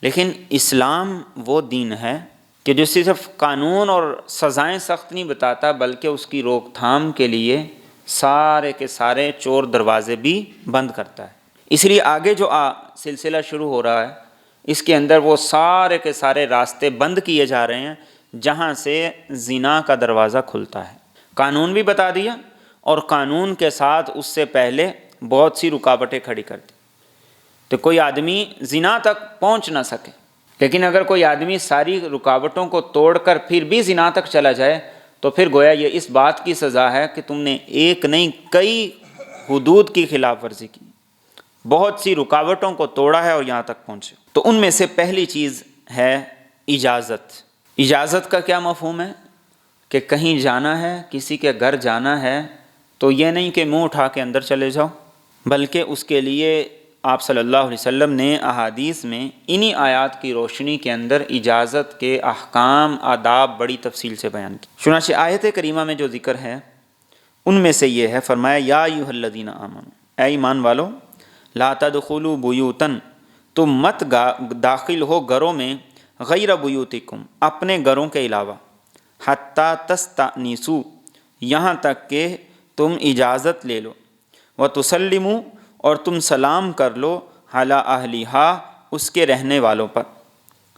لیکن اسلام وہ دین ہے کہ جو صرف قانون اور سزائیں سخت نہیں بتاتا، بلکہ اس کی روک تھام کے لیے سارے کے سارے چور دروازے بھی بند کرتا ہے۔ اس لیے آگے جو سلسلہ شروع ہو رہا ہے، اس کے اندر وہ سارے کے سارے راستے بند کیے جا رہے ہیں جہاں سے زنا کا دروازہ کھلتا ہے۔ قانون بھی بتا دیا، اور قانون کے ساتھ اس سے پہلے بہت سی رکاوٹیں کھڑی کر دی تو کوئی آدمی زنا تک پہنچ نہ سکے۔ لیکن اگر کوئی آدمی ساری رکاوٹوں کو توڑ کر پھر بھی زنا تک چلا جائے تو پھر گویا یہ اس بات کی سزا ہے کہ تم نے ایک نہیں کئی حدود کی خلاف ورزی کی، بہت سی رکاوٹوں کو توڑا ہے اور یہاں تک پہنچے۔ تو ان میں سے پہلی چیز ہے اجازت۔ اجازت کا کیا مفہوم ہے کہ کہیں جانا ہے، کسی کے گھر جانا ہے تو یہ نہیں کہ منہ اٹھا کے اندر چلے جاؤ، بلکہ اس کے لیے آپ صلی اللہ علیہ وسلم نے احادیث میں انہی آیات کی روشنی کے اندر اجازت کے احکام، آداب بڑی تفصیل سے بیان کی۔ چنانچہ آیت کریمہ میں جو ذکر ہے ان میں سے یہ ہے، فرمایا یا ایھا الذین آمنوا، اے ایمان والو، لا تدخلوا بیوتن، تم مت داخل ہو گھروں میں، غیر بیوتکم، اپنے گھروں کے علاوہ، حتی تستأنسوا، یہاں تک کہ تم اجازت لے لو، وتسلموا، اور تم سلام کر لو، علی اہلہا، اس کے رہنے والوں پر،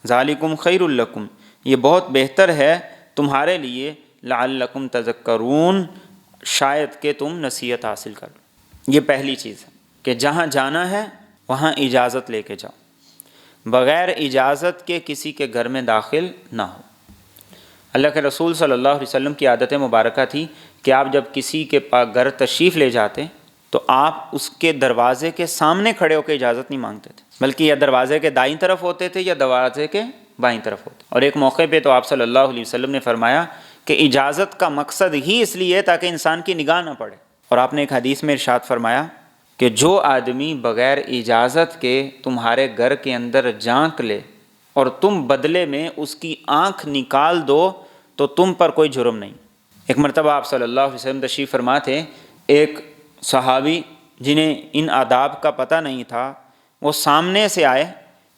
ذالکم خیر لکم، یہ بہت بہتر ہے تمہارے لیے، لعلکم تذکرون، شاید کہ تم نصیحت حاصل کر لو۔ یہ پہلی چیز ہے کہ جہاں جانا ہے وہاں اجازت لے کے جاؤ، بغیر اجازت کے کسی کے گھر میں داخل نہ ہو۔ اللہ کے رسول صلی اللہ علیہ وسلم کی عادت مبارکہ تھی کہ آپ جب کسی کے گھر تشریف لے جاتے تو آپ اس کے دروازے کے سامنے کھڑے ہو کے اجازت نہیں مانگتے تھے، بلکہ یا دروازے کے دائیں طرف ہوتے تھے یا دروازے کے بائیں طرف ہوتے۔ اور ایک موقع پہ تو آپ صلی اللہ علیہ وسلم نے فرمایا کہ اجازت کا مقصد ہی اس لیے ہے تاکہ انسان کی نگاہ نہ پڑے۔ اور آپ نے ایک حدیث میں ارشاد فرمایا کہ جو آدمی بغیر اجازت کے تمہارے گھر کے اندر جھانک لے اور تم بدلے میں اس کی آنکھ نکال دو تو تم پر کوئی جرم نہیں۔ ایک مرتبہ آپ صلی اللہ علیہ وسلم تشریف فرما تھے، ایک صحابی جنہیں ان آداب کا پتہ نہیں تھا وہ سامنے سے آئے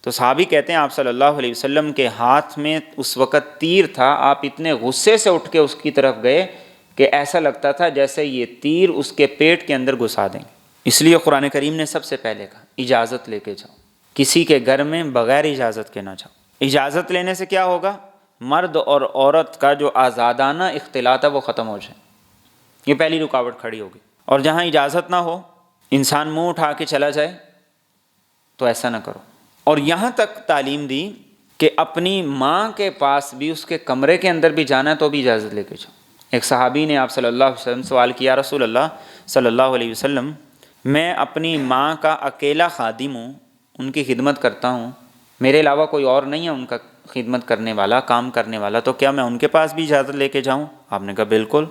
تو صحابی کہتے ہیں آپ صلی اللہ علیہ وسلم کے ہاتھ میں اس وقت تیر تھا، آپ اتنے غصے سے اٹھ کے اس کی طرف گئے کہ ایسا لگتا تھا جیسے یہ تیر اس کے پیٹ کے اندر گھسا دیں گے۔ اس لیے قرآن کریم نے سب سے پہلے کہا اجازت لے کے جاؤ، کسی کے گھر میں بغیر اجازت کے نہ جاؤ۔ اجازت لینے سے کیا ہوگا؟ مرد اور عورت کا جو آزادانہ اختلاط ہے وہ ختم ہو جائے، یہ پہلی رکاوٹ کھڑی ہوگی۔ اور جہاں اجازت نہ ہو، انسان منہ اٹھا کے چلا جائے تو ایسا نہ کرو۔ اور یہاں تک تعلیم دی کہ اپنی ماں کے پاس بھی، اس کے کمرے کے اندر بھی جانا ہے تو بھی اجازت لے کے جاؤ۔ ایک صحابی نے آپ صلی اللہ علیہ وسلم سوال کیا، رسول اللہ صلی اللہ علیہ وسلم میں اپنی ماں کا اکیلا خادم ہوں، ان کی خدمت کرتا ہوں، میرے علاوہ کوئی اور نہیں ہے ان کا خدمت کرنے والا، کام کرنے والا، تو کیا میں ان کے پاس بھی اجازت لے کے جاؤں؟ آپ نے کہا بالکل۔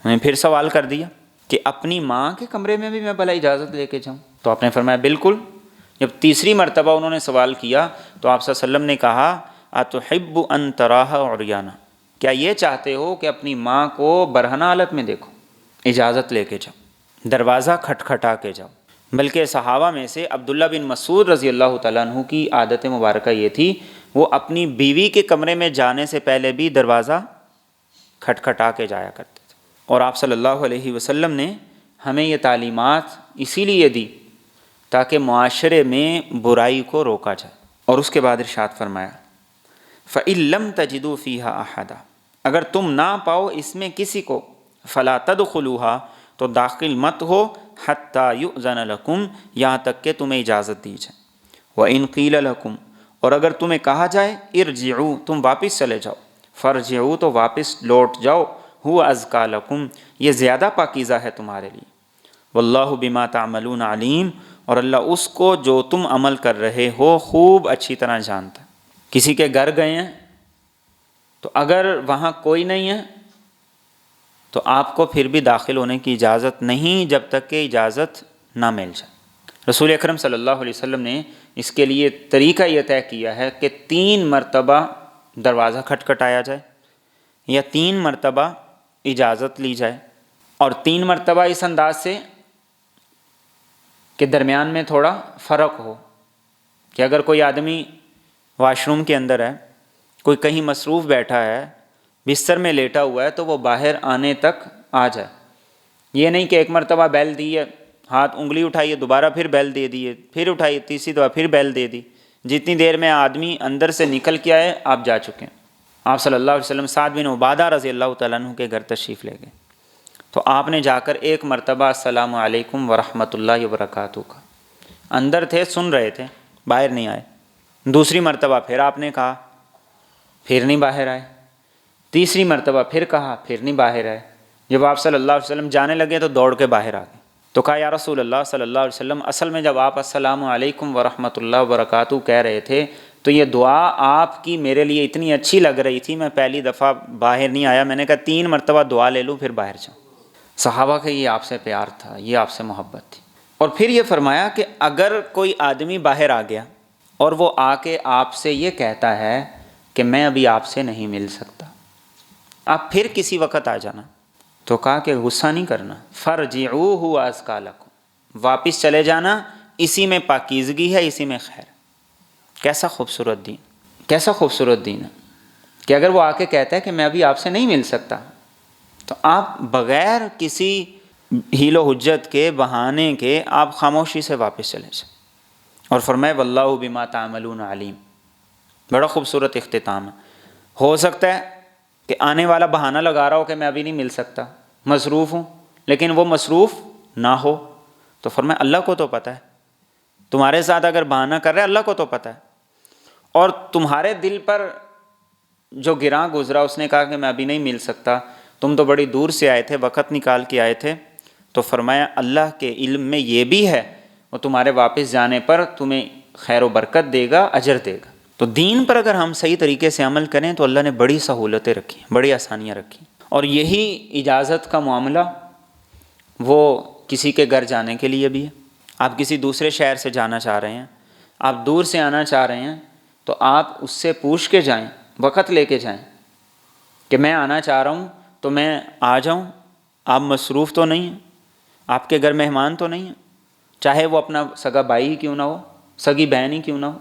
میں نے پھر سوال کر دیا کہ اپنی ماں کے کمرے میں بھی میں بھلا اجازت لے کے جاؤں؟ تو آپ نے فرمایا بالکل۔ جب تیسری مرتبہ انہوں نے سوال کیا تو آپ صلی اللہ علیہ وسلم نے کہا اتحب ان تراها عریانا، کیا یہ چاہتے ہو کہ اپنی ماں کو برہنہ حالت میں دیکھو؟ اجازت لے کے جاؤ، دروازہ کھٹکھٹا کے جاؤ۔ بلکہ صحابہ میں سے عبداللہ بن مسعود رضی اللہ تعالیٰ عنہ کی عادت مبارکہ یہ تھی، وہ اپنی بیوی کے کمرے میں جانے سے پہلے بھی دروازہ کھٹکھٹا کے جایا کرتے تھے۔ اور آپ صلی اللہ علیہ وسلم نے ہمیں یہ تعلیمات اسی لیے دی تاکہ معاشرے میں برائی کو روکا جائے۔ اور اس کے بعد ارشاد فرمایا فَإِن لَمْ تَجِدُوا فِيهَا أَحَدًا، اگر تم نہ پاؤ اس میں کسی کو، فَلَا تَدْخُلُوهَا، تو داخل مت ہو، حَتَّى يُؤْذَنَ لَكُمْ، یہاں تک کہ تمہیں اجازت دی جائے۔ وَإِن قِيلَ لَكُمْ، اور اگر تمہیں کہا جائے ارجعوا، تم واپس چلے جاؤ، فارجعوا، تو واپس لوٹ جاؤ، هُوَ أَزْكَىٰ لَكُمْ، یہ زیادہ پاکیزہ ہے تمہارے لیے۔ وَاللَّهُ بِمَا تَعْمَلُونَ عَلِيمٌ، اور اللہ اس کو جو تم عمل کر رہے ہو خوب اچھی طرح جانتا ہے۔ کسی کے گھر گئے ہیں تو اگر وہاں کوئی نہیں ہے تو آپ کو پھر بھی داخل ہونے کی اجازت نہیں جب تک کہ اجازت نہ مل جائے۔ رسول اکرم صلی اللہ علیہ وسلم نے اس کے لیے طریقہ یہ طے کیا ہے کہ 3 مرتبہ دروازہ کھٹکھٹایا جائے یا 3 مرتبہ اجازت لی جائے، اور 3 مرتبہ اس انداز سے کہ درمیان میں تھوڑا فرق ہو، کہ اگر کوئی آدمی واش روم کے اندر ہے، کوئی کہیں مصروف بیٹھا ہے، بستر میں لیٹا ہوا ہے، تو وہ باہر آنے تک آ جائے۔ یہ نہیں کہ ایک مرتبہ بیل دی ہے، ہاتھ انگلی اٹھائیے، دوبارہ پھر بیل دے دیے، پھر اٹھائیے، تیسری دفعہ پھر بیل دے دی، جتنی دیر میں آدمی اندر سے نکل کے آئے آپ جا چکے ہیں۔ آپ صلی اللہ علیہ وسلم سعد بن عبادہ رضی اللہ تعالیٰ عنہ کے گھر تشریف لے گئے تو آپ نے جا کر ایک مرتبہ السلام علیکم ورحمۃ اللہ وبرکاتہ کا، اندر تھے سن رہے تھے، باہر نہیں آئے۔ دوسری مرتبہ پھر آپ نے کہا، پھر نہیں باہر آئے۔ تیسری مرتبہ پھر کہا، پھر نہیں باہر آئے۔ جب آپ صلی اللہ علیہ وسلم جانے لگے تو دوڑ کے باہر آ گئے، تو کہا یا رسول اللہ صلی اللہ علیہ وسلم، اصل میں جب آپ السلام علیکم ورحمۃ اللہ وبرکاتہ کہہ رہے تھے تو یہ دعا آپ کی میرے لیے اتنی اچھی لگ رہی تھی، میں پہلی دفعہ باہر نہیں آیا، میں نے کہا 3 مرتبہ دعا لے لوں پھر باہر جاؤں۔ صحابہ کا یہ آپ سے پیار تھا، یہ آپ سے محبت تھی۔ اور پھر یہ فرمایا کہ اگر کوئی آدمی باہر آ گیا اور وہ آ کے آپ سے یہ کہتا ہے کہ میں ابھی آپ سے نہیں مل سکتا، آپ پھر کسی وقت آ جانا، تو کہا کہ غصہ نہیں کرنا، فَارْجِعُوا هُوَ أَزْكَىٰ لَكُمْ، واپس چلے جانا، اسی میں پاکیزگی ہے، اسی میں خیر۔ کیسا خوبصورت دین، کیسا خوبصورت دین ہے کہ اگر وہ آ کے کہتا ہے کہ میں ابھی آپ سے نہیں مل سکتا تو آپ بغیر کسی حیل و حجت کے، بہانے کے، آپ خاموشی سے واپس چلے جائیں۔ اور فرمائے واللہ بما تعملون علیم، بڑا خوبصورت اختتام ہے۔ ہو سکتا ہے کہ آنے والا بہانہ لگا رہا ہو کہ میں ابھی نہیں مل سکتا، مصروف ہوں، لیکن وہ مصروف نہ ہو تو فرمائے اللہ کو تو پتہ ہے، تمہارے ساتھ اگر بہانہ کر رہے اللہ کو تو پتہ ہے، اور تمہارے دل پر جو گراں گزرا، اس نے کہا کہ میں ابھی نہیں مل سکتا، تم تو بڑی دور سے آئے تھے، وقت نکال کے آئے تھے، تو فرمایا اللہ کے علم میں یہ بھی ہے، وہ تمہارے واپس جانے پر تمہیں خیر و برکت دے گا، اجر دے گا۔ تو دین پر اگر ہم صحیح طریقے سے عمل کریں تو اللہ نے بڑی سہولتیں رکھی، بڑی آسانیاں رکھی۔ اور یہی اجازت کا معاملہ وہ کسی کے گھر جانے کے لیے بھی ہے۔ آپ کسی دوسرے شہر سے جانا چاہ رہے ہیں، آپ دور سے آنا چاہ رہے ہیں، تو آپ اس سے پوچھ کے جائیں، وقت لے کے جائیں کہ میں آنا چاہ رہا ہوں تو میں آ جاؤں، آپ مصروف تو نہیں ہیں، آپ کے گھر مہمان تو نہیں ہیں، چاہے وہ اپنا سگا بھائی ہی کیوں نہ ہو، سگی بہن ہی کیوں نہ ہو،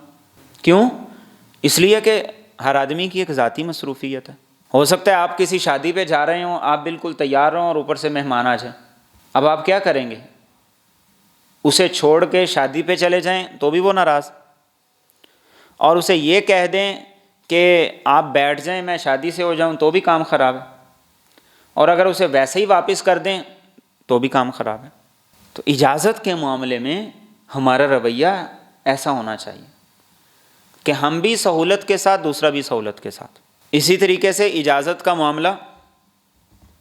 کیوں؟ اس لیے کہ ہر آدمی کی ایک ذاتی مصروفیت ہے۔ ہو سکتا ہے آپ کسی شادی پہ جا رہے ہوں، آپ بالکل تیار ہوں اور اوپر سے مہمان آ جائیں، اب آپ کیا کریں گے؟ اسے چھوڑ کے شادی پہ چلے جائیں تو بھی وہ ناراض، اور اسے یہ کہہ دیں کہ آپ بیٹھ جائیں میں شادی سے ہو جاؤں تو بھی کام خراب ہے، اور اگر اسے ویسے ہی واپس کر دیں تو بھی کام خراب ہے۔ تو اجازت کے معاملے میں ہمارا رویہ ایسا ہونا چاہیے کہ ہم بھی سہولت کے ساتھ، دوسرا بھی سہولت کے ساتھ۔ اسی طریقے سے اجازت کا معاملہ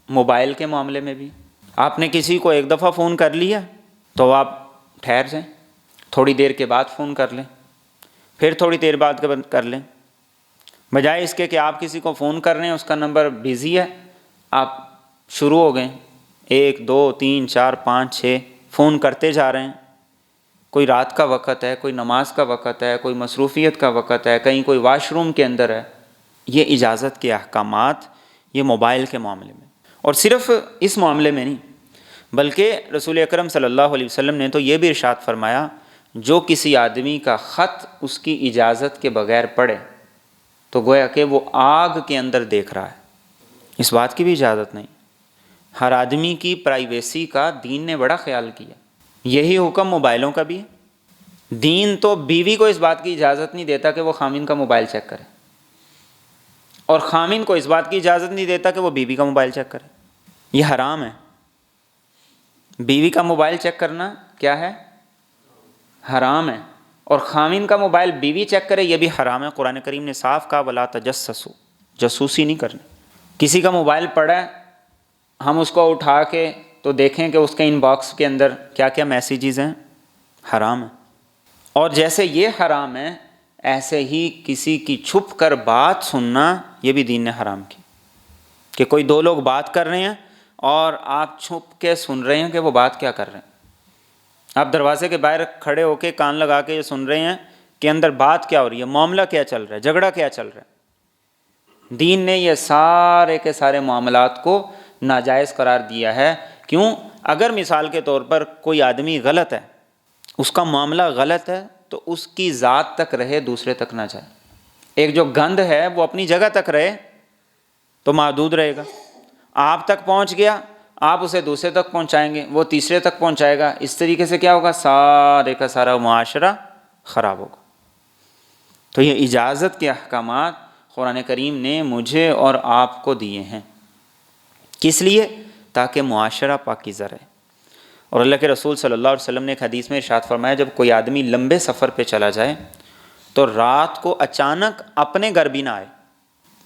موبائل کے معاملے میں بھی، آپ نے کسی کو ایک دفعہ فون کر لیا تو آپ ٹھہر جائیں، تھوڑی دیر کے بعد فون کر لیں، پھر تھوڑی دیر بعد کر لیں، بجائے اس کے کہ آپ کسی کو فون کر رہے ہیں، اس کا نمبر بزی ہے، آپ شروع ہو گئے 1 2 3 4 5 6 فون کرتے جا رہے ہیں۔ کوئی رات کا وقت ہے، کوئی نماز کا وقت ہے، کوئی مصروفیت کا وقت ہے، کہیں کوئی واش روم کے اندر ہے۔ یہ اجازت کے احکامات یہ موبائل کے معاملے میں، اور صرف اس معاملے میں نہیں بلکہ رسول اکرم صلی اللہ علیہ وسلم نے تو یہ بھی ارشاد فرمایا، جو کسی آدمی کا خط اس کی اجازت کے بغیر پڑھے تو گویا کہ وہ آگ کے اندر دیکھ رہا ہے۔ اس بات کی بھی اجازت نہیں۔ ہر آدمی کی پرائیویسی کا دین نے بڑا خیال کیا، یہی حکم موبائلوں کا بھی ہے۔ دین تو بیوی کو اس بات کی اجازت نہیں دیتا کہ وہ خامن کا موبائل چیک کرے، اور خامن کو اس بات کی اجازت نہیں دیتا کہ وہ بیوی کا موبائل چیک کرے۔ یہ حرام ہے۔ بیوی کا موبائل چیک کرنا کیا ہے؟ حرام ہے، اور خامن کا موبائل بیوی چیک کرے یہ بھی حرام ہے۔ قرآن کریم نے صاف کہا وَلَا تَجَسَّسُوا، جاسوسی نہیں کرنی۔ کسی کا موبائل پڑا ہے، ہم اس کو اٹھا کے تو دیکھیں کہ اس کے ان باکس کے اندر کیا کیا میسیجز ہیں، حرام ہے۔ اور جیسے یہ حرام ہے، ایسے ہی کسی کی چھپ کر بات سننا یہ بھی دین نے حرام کی، کہ کوئی 2 لوگ بات کر رہے ہیں اور آپ چھپ کے سن رہے ہیں کہ وہ بات کیا کر رہے ہیں۔ آپ دروازے کے باہر کھڑے ہو کے کان لگا کے یہ سن رہے ہیں کہ اندر بات کیا ہو رہی ہے، معاملہ کیا چل رہا ہے، جھگڑا کیا چل رہا ہے۔ دین نے یہ سارے کے سارے معاملات کو ناجائز قرار دیا ہے۔ کیوں؟ اگر مثال کے طور پر کوئی آدمی غلط ہے، اس کا معاملہ غلط ہے، تو اس کی ذات تک رہے، دوسرے تک نہ جائے۔ ایک جو گند ہے وہ اپنی جگہ تک رہے تو محدود رہے گا، آپ تک پہنچ گیا، آپ اسے دوسرے تک پہنچائیں گے، وہ تیسرے تک پہنچائے گا، اس طریقے سے کیا ہوگا؟ سارے کا سارا معاشرہ خراب ہوگا۔ تو یہ اجازت کے احکامات قرآن کریم نے مجھے اور آپ کو دیے ہیں، کس لیے؟ تاکہ معاشرہ پاکیزہ رہے۔ اور اللہ کے رسول صلی اللہ علیہ وسلم نے ایک حدیث میں ارشاد فرمایا، جب کوئی آدمی لمبے سفر پہ چلا جائے تو رات کو اچانک اپنے گھر بھی نہ آئے،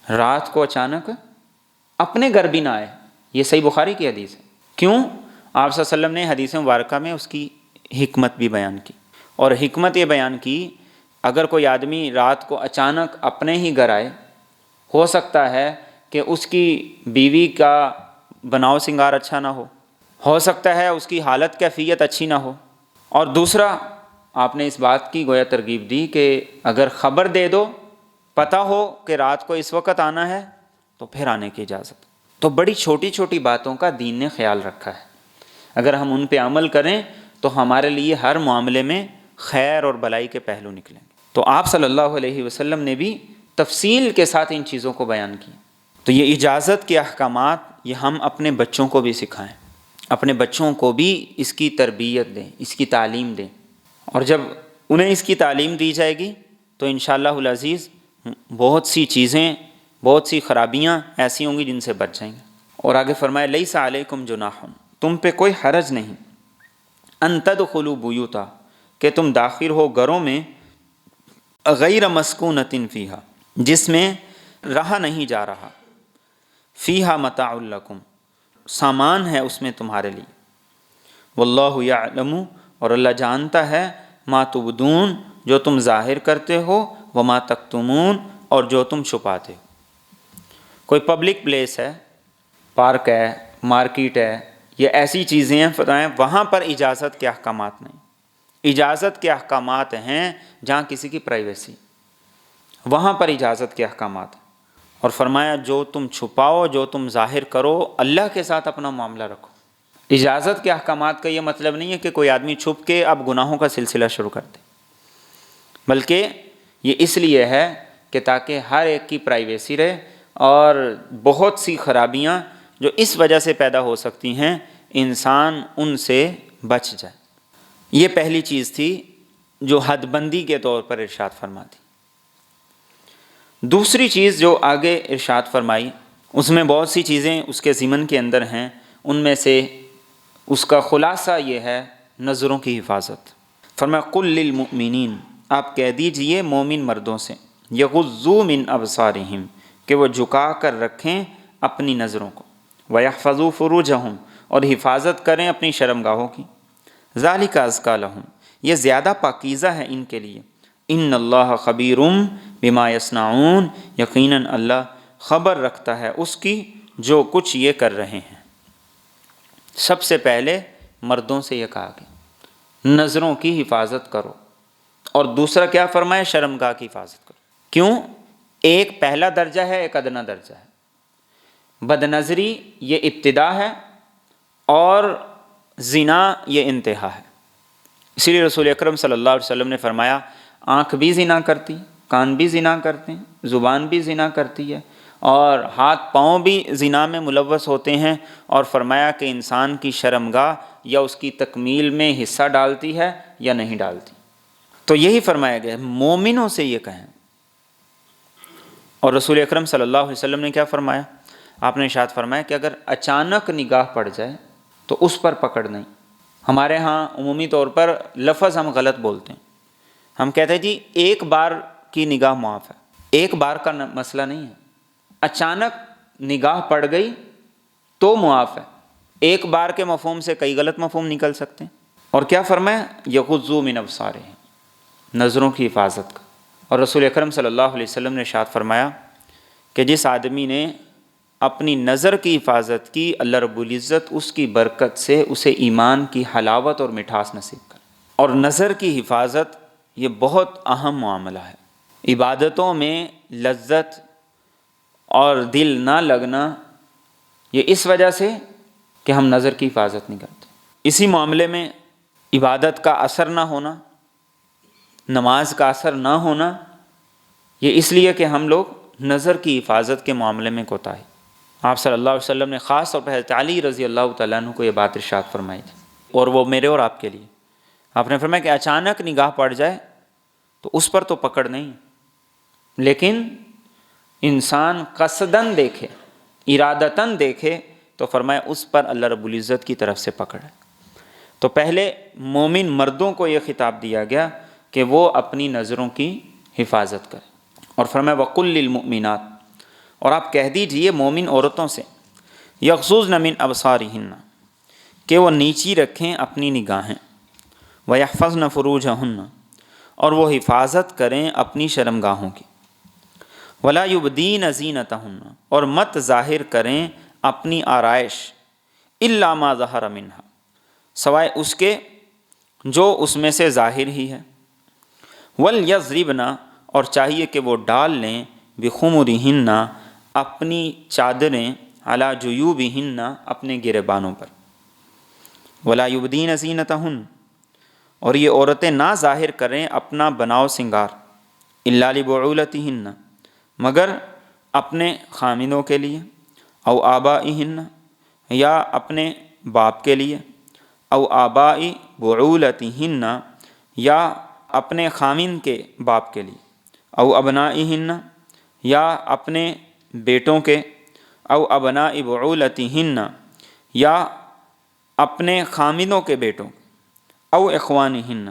رات کو اچانک اپنے گھر بھی نہ آئے۔ یہ صحیح بخاری کی حدیث ہے۔ کیوں؟ آپ صلی اللہ علیہ وسلم نے حدیث مبارکہ میں اس کی حکمت بھی بیان کی، اور حکمت یہ بیان کی، اگر کوئی آدمی رات کو اچانک اپنے ہی گھر آئے، ہو سکتا ہے کہ اس کی بیوی کا بناؤ سنگار اچھا نہ ہو سکتا ہے اس کی حالت کیفیت اچھی نہ ہو، اور دوسرا آپ نے اس بات کی گویا ترغیب دی کہ اگر خبر دے دو، پتہ ہو کہ رات کو اس وقت آنا ہے، تو پھر آنے کی اجازت۔ تو بڑی چھوٹی چھوٹی باتوں کا دین نے خیال رکھا ہے، اگر ہم ان پہ عمل کریں تو ہمارے لیے ہر معاملے میں خیر اور بھلائی کے پہلو نکلیں گے۔ تو آپ صلی اللہ علیہ وسلم نے بھی تفصیل کے ساتھ ان چیزوں کو بیان کیا۔ تو یہ اجازت کے احکامات یہ ہم اپنے بچوں کو بھی سکھائیں، اپنے بچوں کو بھی اس کی تربیت دیں، اس کی تعلیم دیں، اور جب انہیں اس کی تعلیم دی جائے گی تو انشاءاللہ العزیز بہت سی چیزیں، بہت سی خرابیاں ایسی ہوں گی جن سے بچ جائیں گے۔ اور آگے فرمایا لیس علیکم جناح، تم پہ کوئی حرج نہیں، ان تدخلوا بیوتا، کہ تم داخل ہو گھروں میں، غیر مسکونۃ فیہا، جس میں رہا نہیں جا رہا، فیہا متاع لکم، سامان ہے اس میں تمہارے لیے، واللہ یعلم، اور اللہ جانتا ہے، ما تبدون، جو تم ظاہر کرتے ہو، وما تکتمون، اور جو تم چھپاتے ہو۔ کوئی پبلک پلیس ہے، پارک ہے، مارکیٹ ہے، یہ ایسی چیزیں ہیں فرمایا وہاں پر اجازت کے احکامات نہیں۔ اجازت کے احکامات ہیں جہاں کسی کی پرائیویسی، وہاں پر اجازت کے احکامات ہیں۔ اور فرمایا جو تم چھپاؤ، جو تم ظاہر کرو، اللہ کے ساتھ اپنا معاملہ رکھو۔ اجازت کے احکامات کا یہ مطلب نہیں ہے کہ کوئی آدمی چھپ کے اب گناہوں کا سلسلہ شروع کر دے، بلکہ یہ اس لیے ہے کہ تاکہ ہر ایک کی پرائیویسی رہے اور بہت سی خرابیاں جو اس وجہ سے پیدا ہو سکتی ہیں انسان ان سے بچ جائے۔ یہ پہلی چیز تھی جو حد بندی کے طور پر ارشاد فرماتی۔ دوسری چیز جو آگے ارشاد فرمائی اس میں بہت سی چیزیں اس کے ضمن کے اندر ہیں، ان میں سے اس کا خلاصہ یہ ہے نظروں کی حفاظت۔ فرمایا قل للمؤمنین، آپ کہہ دیجئے مومن مردوں سے، یغضوا من ابصارہم، کہ وہ جھکا کر رکھیں اپنی نظروں کو، ویحفظوا فروجہم، اور حفاظت کریں اپنی شرمگاہوں کی، ذالک ازکی لہم، یہ زیادہ پاکیزہ ہے ان کے لیے، ان اللہ خبیر بما یصنعون، یقیناً اللہ خبر رکھتا ہے اس کی جو کچھ یہ کر رہے ہیں۔ سب سے پہلے مردوں سے یہ کہا کہ نظروں کی حفاظت کرو، اور دوسرا کیا فرمایا؟ شرمگاہ کی حفاظت کرو۔ کیوں؟ ایک پہلا درجہ ہے، ایک ادنا درجہ ہے۔ بد نظری یہ ابتدا ہے اور زنا یہ انتہا ہے۔ اسی لیے رسول اکرم صلی اللہ علیہ وسلم نے فرمایا آنکھ بھی زنا کرتی، کان بھی زنا کرتے ہیں، زبان بھی زنا کرتی ہے، اور ہاتھ پاؤں بھی زنا میں ملوث ہوتے ہیں، اور فرمایا کہ انسان کی شرمگاہ یا اس کی تکمیل میں حصہ ڈالتی ہے یا نہیں ڈالتی۔ تو یہی فرمایا گیا مومنوں سے یہ کہیں۔ اور رسول اکرم صلی اللہ علیہ وسلم نے کیا فرمایا؟ آپ نے ارشاد فرمایا کہ اگر اچانک نگاہ پڑ جائے تو اس پر پکڑ نہیں۔ ہمارے ہاں عمومی طور پر لفظ ہم غلط بولتے ہیں، ہم کہتے ہیں جی ایک بار کی نگاہ معاف ہے۔ ایک بار کا مسئلہ نہیں ہے، اچانک نگاہ پڑ گئی تو معاف ہے۔ ایک بار کے مفہوم سے کئی غلط مفہوم نکل سکتے ہیں۔ اور کیا فرمایا؟ یغضوا من ابصارہم، نظروں کی حفاظت کا۔ اور رسول اکرم صلی اللہ علیہ وسلم نے ارشاد فرمایا کہ جس آدمی نے اپنی نظر کی حفاظت کی، اللہ رب العزت اس کی برکت سے اسے ایمان کی حلاوت اور مٹھاس نصیب کرے۔ اور نظر کی حفاظت یہ بہت اہم معاملہ ہے۔ عبادتوں میں لذت اور دل نہ لگنا یہ اس وجہ سے کہ ہم نظر کی حفاظت نہیں کرتے۔ اسی معاملے میں عبادت کا اثر نہ ہونا، نماز کا اثر نہ ہونا، یہ اس لیے کہ ہم لوگ نظر کی حفاظت کے معاملے میں کوتاہی۔ آپ صلی اللہ علیہ وسلم نے خاص طور پر حضرت علی رضی اللہ تعالیٰ عنہ کو یہ بات ارشاد فرمائی تھی، اور وہ میرے اور آپ کے لیے۔ آپ نے فرمایا کہ اچانک نگاہ پڑ جائے تو اس پر تو پکڑ نہیں، لیکن انسان قصداً دیکھے، ارادتاً دیکھے تو فرمایا اس پر اللہ رب العزت کی طرف سے پکڑ ہے۔ تو پہلے مومن مردوں کو یہ خطاب دیا گیا کہ وہ اپنی نظروں کی حفاظت کریں، اور فرمایا وَقُلْ لِلْمُؤْمِنَاتِ، اور آپ کہہ دیجئے مومن عورتوں سے، یغضضن من ابصارہن، کہ وہ نیچی رکھیں اپنی نگاہیں، وَيَحْفَظْنَ فُرُوجَهُنَّ، اور وہ حفاظت کریں اپنی شرمگاہوں کی، وَلَا يُبْدِينَ زِينَتَهُنَّ، اور مت ظاہر کریں اپنی آرائش، إِلَّا مَا ظَهَرَ مِنْهَا، سوائے اس کے جو اس میں سے ظاہر ہی ہے، وَلْيَضْرِبْنَ، اور چاہیے کہ وہ ڈال لیں بِخُمُرِهِنَّ، اپنی چادریں، عَلَى جُيُوبِهِنَّ، اپنے گریبانوں پر، وَلَا يُبْدِينَ زِينَتَهُنَّ، اور یہ عورتیں نہ ظاہر کریں اپنا بناؤ سنگار، إِلَّا لِبُعُولَتِهِنَّ، مگر اپنے خامندوں کے لیے، او آبائہن، یا اپنے باپ کے لیے، او آبائی بعولتہن، یا اپنے خامند کے باپ کے لیے، او ابنائہن، یا اپنے بیٹوں کے، او ابناء بعولتہن، یا اپنے خامندوں کے بیٹوں، او اخوانہن،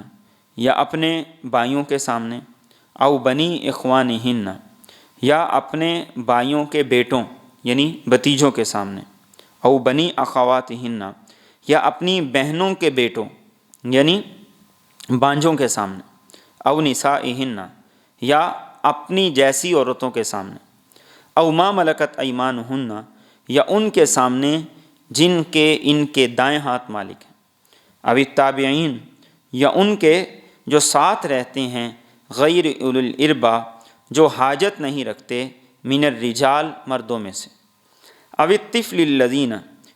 یا اپنے بھائیوں کے سامنے، او بنی اخوانہن، یا اپنے بھائیوں کے بیٹوں یعنی بھتیجوں کے سامنے، او بنی اخواتہن، یا اپنی بہنوں کے بیٹوں یعنی بانجوں کے سامنے، او نسائہن، یا اپنی جیسی عورتوں کے سامنے، او ما ملکت ایمانہن، یا ان کے سامنے جن کے ان کے دائیں ہاتھ مالک ہیں، او التابعین، یا ان کے جو ساتھ رہتے ہیں، غیر اولو الاربا، جو حاجت نہیں رکھتے، من الرجال، مردوں میں سے، او الطفل الذین،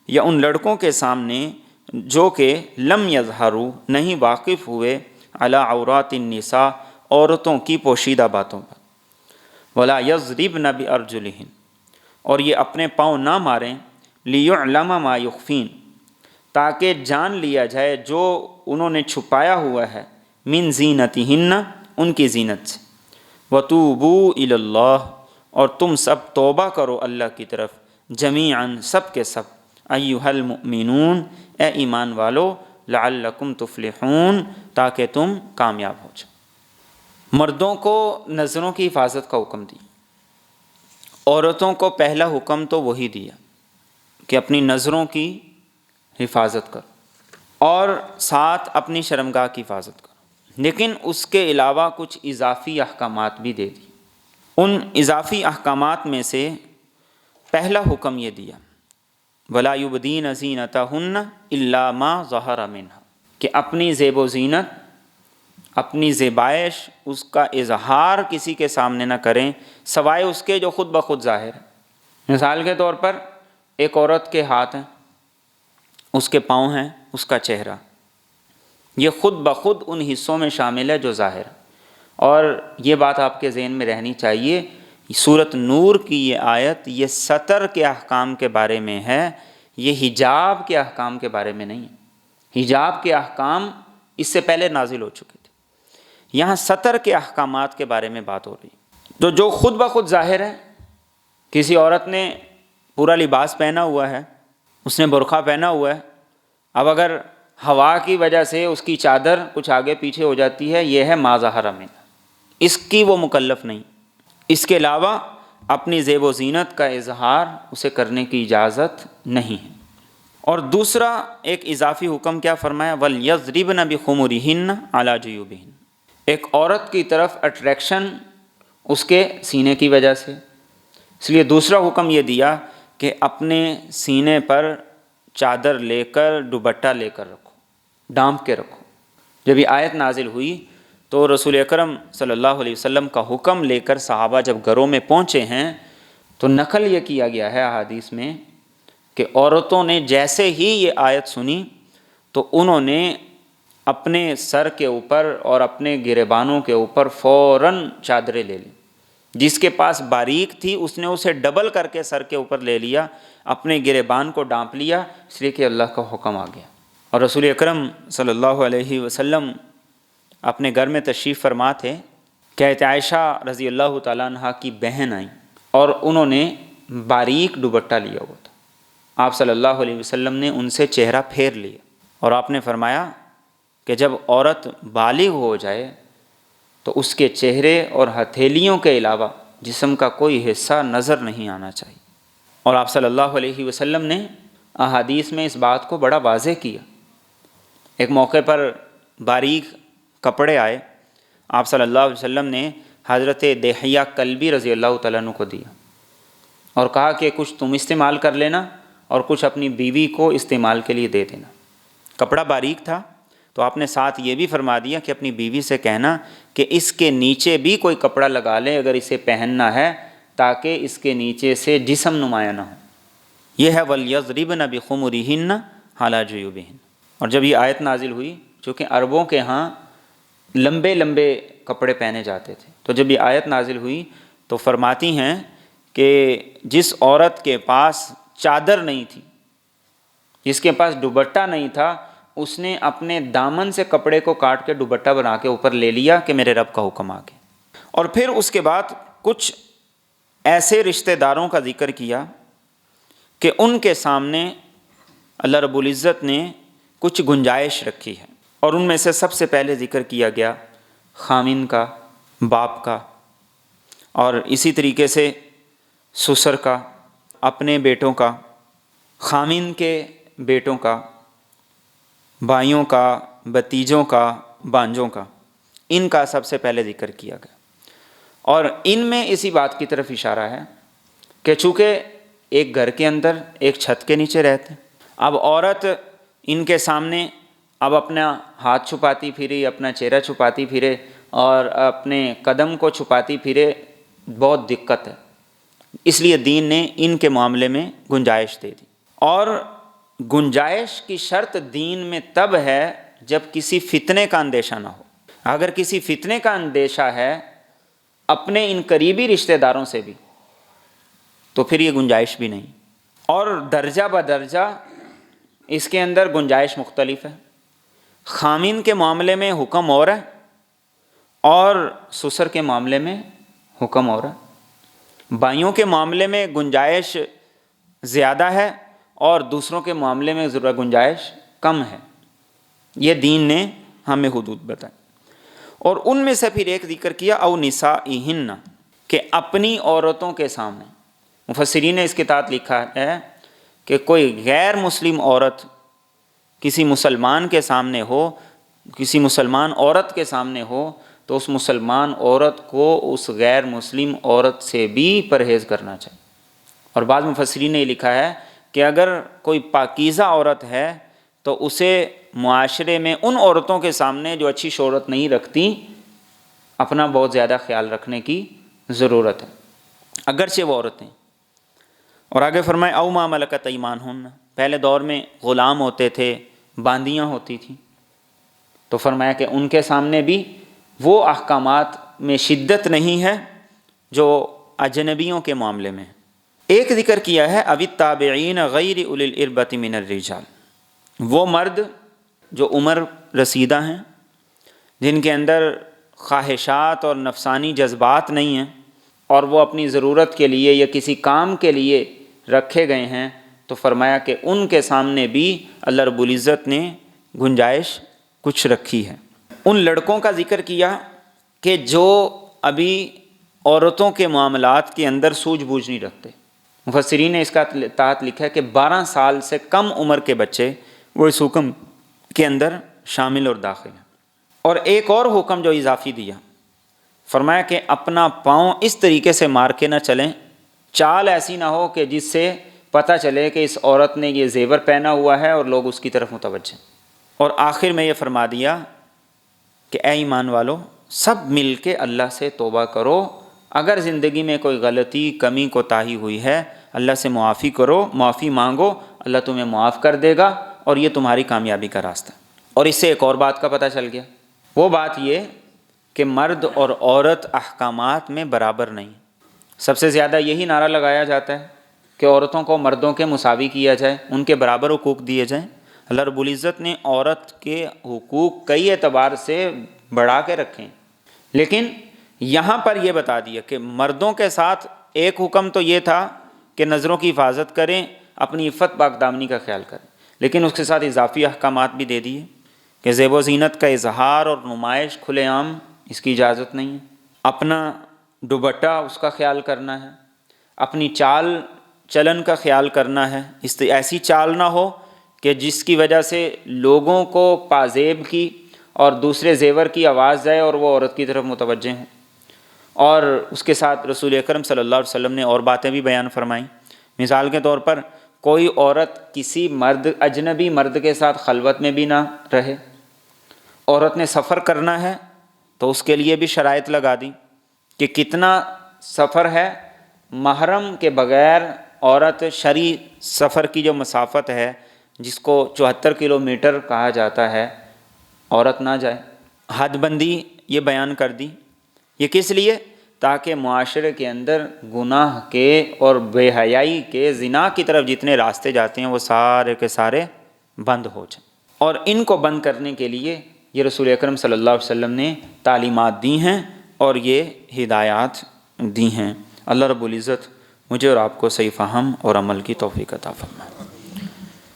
یا ان لڑکوں کے سامنے جو کہ لم یظہروا، نہیں واقف ہوئے، علی عورات النساء، عورتوں کی پوشیدہ باتوں پر، ولا یضربن بارجلہن، اور یہ اپنے پاؤں نہ ماریں، لیعلم ما یخفین، تاکہ جان لیا جائے جو انہوں نے چھپایا ہوا ہے، من زینتہن، ان کی زینت سے، وتوبوا الی اللہ، اور تم سب توبہ کرو اللہ کی طرف، جمیعاً، سب کے سب، ایھا المؤمنون، اے ایمان والو، لعلکم تفلحون، تاکہ تم کامیاب ہو جاؤ۔ مردوں کو نظروں کی حفاظت کا حکم دیا، عورتوں کو پہلا حکم تو وہی دیا کہ اپنی نظروں کی حفاظت کرو اور ساتھ اپنی شرمگاہ کی حفاظت کرو، لیکن اس کے علاوہ کچھ اضافی احکامات بھی دے دی۔ ان اضافی احکامات میں سے پہلا حکم یہ دیا، وَلَا يُبْدِينَ زِينَتَهُنَّ إِلَّا مَا ظَهَرَ مِنْهَا، کہ اپنی زیب و زینت، اپنی زیبائش، اس کا اظہار کسی کے سامنے نہ کریں سوائے اس کے جو خود بخود ظاہر ہے۔ مثال کے طور پر ایک عورت کے ہاتھ ہیں، اس کے پاؤں ہیں، اس کا چہرہ، یہ خود بخود ان حصوں میں شامل ہے جو ظاہر ہے۔ اور یہ بات آپ کے ذہن میں رہنی چاہیے، سورۃ نور کی یہ آیت یہ ستر کے احکام کے بارے میں ہے، یہ حجاب کے احکام کے بارے میں نہیں ہے۔ حجاب کے احکام اس سے پہلے نازل ہو چکے تھے، یہاں ستر کے احکامات کے بارے میں بات ہو رہی ہے۔ جو خود بخود ظاہر ہے، کسی عورت نے پورا لباس پہنا ہوا ہے، اس نے برقع پہنا ہوا ہے، اب اگر ہوا کی وجہ سے اس کی چادر کچھ آگے پیچھے ہو جاتی ہے، یہ ہے ما ظہر منہا، اس کی وہ مکلف نہیں۔ اس کے علاوہ اپنی زیب و زینت کا اظہار اسے کرنے کی اجازت نہیں ہے۔ اور دوسرا ایک اضافی حکم کیا فرمایا، وَلْيَضْرِبْنَ بِخُمُرِهِنَّ عَلَى جُيُوبِهِنَّ، ایک عورت کی طرف اٹریکشن اس کے سینے کی وجہ سے، اس لیے دوسرا حکم یہ دیا کہ اپنے سینے پر چادر لے کر، دوپٹہ لے کر رکھو، ڈانپ کے رکھو۔ جب یہ آیت نازل ہوئی تو رسول اکرم صلی اللہ علیہ وسلم کا حکم لے کر صحابہ جب گھروں میں پہنچے ہیں تو نقل یہ کیا گیا ہے احادیث میں کہ عورتوں نے جیسے ہی یہ آیت سنی تو انہوں نے اپنے سر کے اوپر اور اپنے گریبانوں کے اوپر فوراً چادریں لے لیں۔ جس کے پاس باریک تھی اس نے اسے ڈبل کر کے سر کے اوپر لے لیا، اپنے گریبان کو ڈانپ لیا، اس لیے کہ اللہ کا حکم آ گیا۔ اور رسول اکرم صلی اللہ علیہ وسلم اپنے گھر میں تشریف فرما تھے کہ حضرت عائشہ رضی اللہ تعالیٰ عنہ کی بہن آئیں اور انہوں نے باریک دوپٹہ لیا ہوا تھا۔ آپ صلی اللہ علیہ وسلم نے ان سے چہرہ پھیر لیا اور آپ نے فرمایا کہ جب عورت بالغ ہو جائے تو اس کے چہرے اور ہتھیلیوں کے علاوہ جسم کا کوئی حصہ نظر نہیں آنا چاہیے۔ اور آپ صلی اللہ علیہ وسلم نے احادیث میں اس بات کو بڑا واضح کیا۔ ایک موقع پر باریک کپڑے آئے، آپ صلی اللہ علیہ وسلم نے حضرت دحیہ کلبی رضی اللہ تعالیٰ عنہ کو دیا اور کہا کہ کچھ تم استعمال کر لینا اور کچھ اپنی بیوی کو استعمال کے لیے دے دینا۔ کپڑا باریک تھا تو آپ نے ساتھ یہ بھی فرما دیا کہ اپنی بیوی سے کہنا کہ اس کے نیچے بھی کوئی کپڑا لگا لے اگر اسے پہننا ہے، تاکہ اس کے نیچے سے جسم نمایاں نہ ہو۔ یہ ہے وَلْيَضْرِبْنَ بِخُمُرِهِنَّ عَلَى جُيُوبِهِنَّ۔ اور جب یہ آیت نازل ہوئی، چونکہ عربوں کے ہاں لمبے لمبے کپڑے پہنے جاتے تھے، تو جب یہ آیت نازل ہوئی تو فرماتی ہیں کہ جس عورت کے پاس چادر نہیں تھی، جس کے پاس دوپٹہ نہیں تھا، اس نے اپنے دامن سے کپڑے کو کاٹ کے دوپٹہ بنا کے اوپر لے لیا کہ میرے رب کا حکم آ گیا۔ اور پھر اس کے بعد کچھ ایسے رشتہ داروں کا ذکر کیا کہ ان کے سامنے اللہ رب العزت نے کچھ گنجائش رکھی ہے، اور ان میں سے سب سے پہلے ذکر کیا گیا خامن کا، باپ کا، اور اسی طریقے سے سسر کا، اپنے بیٹوں کا، خامن کے بیٹوں کا، بھائیوں کا، بھتیجوں کا، بانجوں کا، ان کا سب سے پہلے ذکر کیا گیا۔ اور ان میں اسی بات کی طرف اشارہ ہے کہ چونکہ ایک گھر کے اندر ایک چھت کے نیچے رہتے ہیں، اب عورت ان کے سامنے اب اپنا ہاتھ چھپاتی پھرے، اپنا چہرہ چھپاتی پھرے اور اپنے قدم کو چھپاتی پھرے، بہت دقت ہے۔ اس لیے دین نے ان کے معاملے میں گنجائش دے دی۔ اور گنجائش کی شرط دین میں تب ہے جب کسی فتنے کا اندیشہ نہ ہو۔ اگر کسی فتنے کا اندیشہ ہے اپنے ان قریبی رشتہ داروں سے بھی تو پھر یہ گنجائش بھی نہیں، اور درجہ بدرجہ اس کے اندر گنجائش مختلف ہے۔ خامن کے معاملے میں حکم اور ہے اور سسر کے معاملے میں حکم اور ہے۔ بھائیوں کے معاملے میں گنجائش زیادہ ہے اور دوسروں کے معاملے میں ضرور گنجائش کم ہے۔ یہ دین نے ہمیں حدود بتائی، اور ان میں سے پھر ایک ذکر کیا او نسائہن، کہ اپنی عورتوں کے سامنے۔ مفسرین نے اس کے تحت لکھا ہے کہ کوئی غیر مسلم عورت کسی مسلمان کے سامنے ہو، کسی مسلمان عورت کے سامنے ہو، تو اس مسلمان عورت کو اس غیر مسلم عورت سے بھی پرہیز کرنا چاہیے۔ اور بعض مفسرین نے یہ لکھا ہے کہ اگر کوئی پاکیزہ عورت ہے تو اسے معاشرے میں ان عورتوں کے سامنے جو اچھی شہرت نہیں رکھتی اپنا بہت زیادہ خیال رکھنے کی ضرورت ہے، اگرچہ وہ عورتیں۔ اور آگے فرمائے او ما ملکت ایمانہن، پہلے دور میں غلام ہوتے تھے، باندیاں ہوتی تھیں، تو فرمایا کہ ان کے سامنے بھی وہ احکامات میں شدت نہیں ہے جو اجنبیوں کے معاملے میں۔ ایک ذکر کیا ہے او التابعین غیر اولی الاربۃ من الرجال، وہ مرد جو عمر رسیدہ ہیں، جن کے اندر خواہشات اور نفسانی جذبات نہیں ہیں، اور وہ اپنی ضرورت کے لیے یا کسی کام کے لیے رکھے گئے ہیں، تو فرمایا کہ ان کے سامنے بھی اللہ رب العزت نے گنجائش کچھ رکھی ہے۔ ان لڑکوں کا ذکر کیا کہ جو ابھی عورتوں کے معاملات کے اندر سوجھ بوجھ نہیں رکھتے۔ مفسرین نے اس کا تحت لکھا ہے کہ 12 سال سے کم عمر کے بچے وہ اس حکم کے اندر شامل اور داخل ہیں۔ اور ایک اور حکم جو اضافی دیا، فرمایا کہ اپنا پاؤں اس طریقے سے مار کے نہ چلیں، چال ایسی نہ ہو کہ جس سے پتہ چلے کہ اس عورت نے یہ زیور پہنا ہوا ہے اور لوگ اس کی طرف متوجہ۔ اور آخر میں یہ فرما دیا کہ اے ایمان والو، سب مل کے اللہ سے توبہ کرو، اگر زندگی میں کوئی غلطی کمی کوتاہی ہوئی ہے اللہ سے معافی کرو، معافی مانگو، اللہ تمہیں معاف کر دے گا، اور یہ تمہاری کامیابی کا راستہ۔ اور اس سے ایک اور بات کا پتہ چل گیا، وہ بات یہ کہ مرد اور عورت احکامات میں برابر نہیں۔ سب سے زیادہ یہی نعرہ لگایا جاتا ہے کہ عورتوں کو مردوں کے مساوی کیا جائے، ان کے برابر حقوق دیے جائیں۔ اللہ رب العزت نے عورت کے حقوق کئی اعتبار سے بڑھا کے رکھیں، لیکن یہاں پر یہ بتا دیا کہ مردوں کے ساتھ ایک حکم تو یہ تھا کہ نظروں کی حفاظت کریں، اپنی عفت پاک دامنی کا خیال کریں، لیکن اس کے ساتھ اضافی احکامات بھی دے دیے کہ زیب و زینت کا اظہار اور نمائش کھلے عام اس کی اجازت نہیں ہے، اپنا دوپٹہ اس کا خیال کرنا ہے، اپنی چال چلن کا خیال کرنا ہے، ایسی چال نہ ہو کہ جس کی وجہ سے لوگوں کو پازیب کی اور دوسرے زیور کی آواز جائے اور وہ عورت کی طرف متوجہ ہوں۔ اور اس کے ساتھ رسول اکرم صلی اللہ علیہ وسلم نے اور باتیں بھی بیان فرمائیں۔ مثال کے طور پر کوئی عورت کسی مرد اجنبی مرد کے ساتھ خلوت میں بھی نہ رہے۔ عورت نے سفر کرنا ہے تو اس کے لیے بھی شرائط لگا دی کہ کتنا سفر ہے، محرم کے بغیر عورت شرعی سفر کی جو مسافت ہے جس کو 74 کلومیٹر کہا جاتا ہے، عورت نہ جائے۔ حد بندی یہ بیان کر دی، یہ کس لیے؟ تاکہ معاشرے کے اندر گناہ کے اور بے حیائی کے، زنا کی طرف جتنے راستے جاتے ہیں وہ سارے کے سارے بند ہو جائیں۔ اور ان کو بند کرنے کے لیے یہ رسول اکرم صلی اللہ علیہ وسلم نے تعلیمات دی ہیں اور یہ ہدایات دی ہیں۔ اللہ رب العزت مجھے اور آپ کو صحیح فہم اور عمل کی توفیق عطا فرمائے۔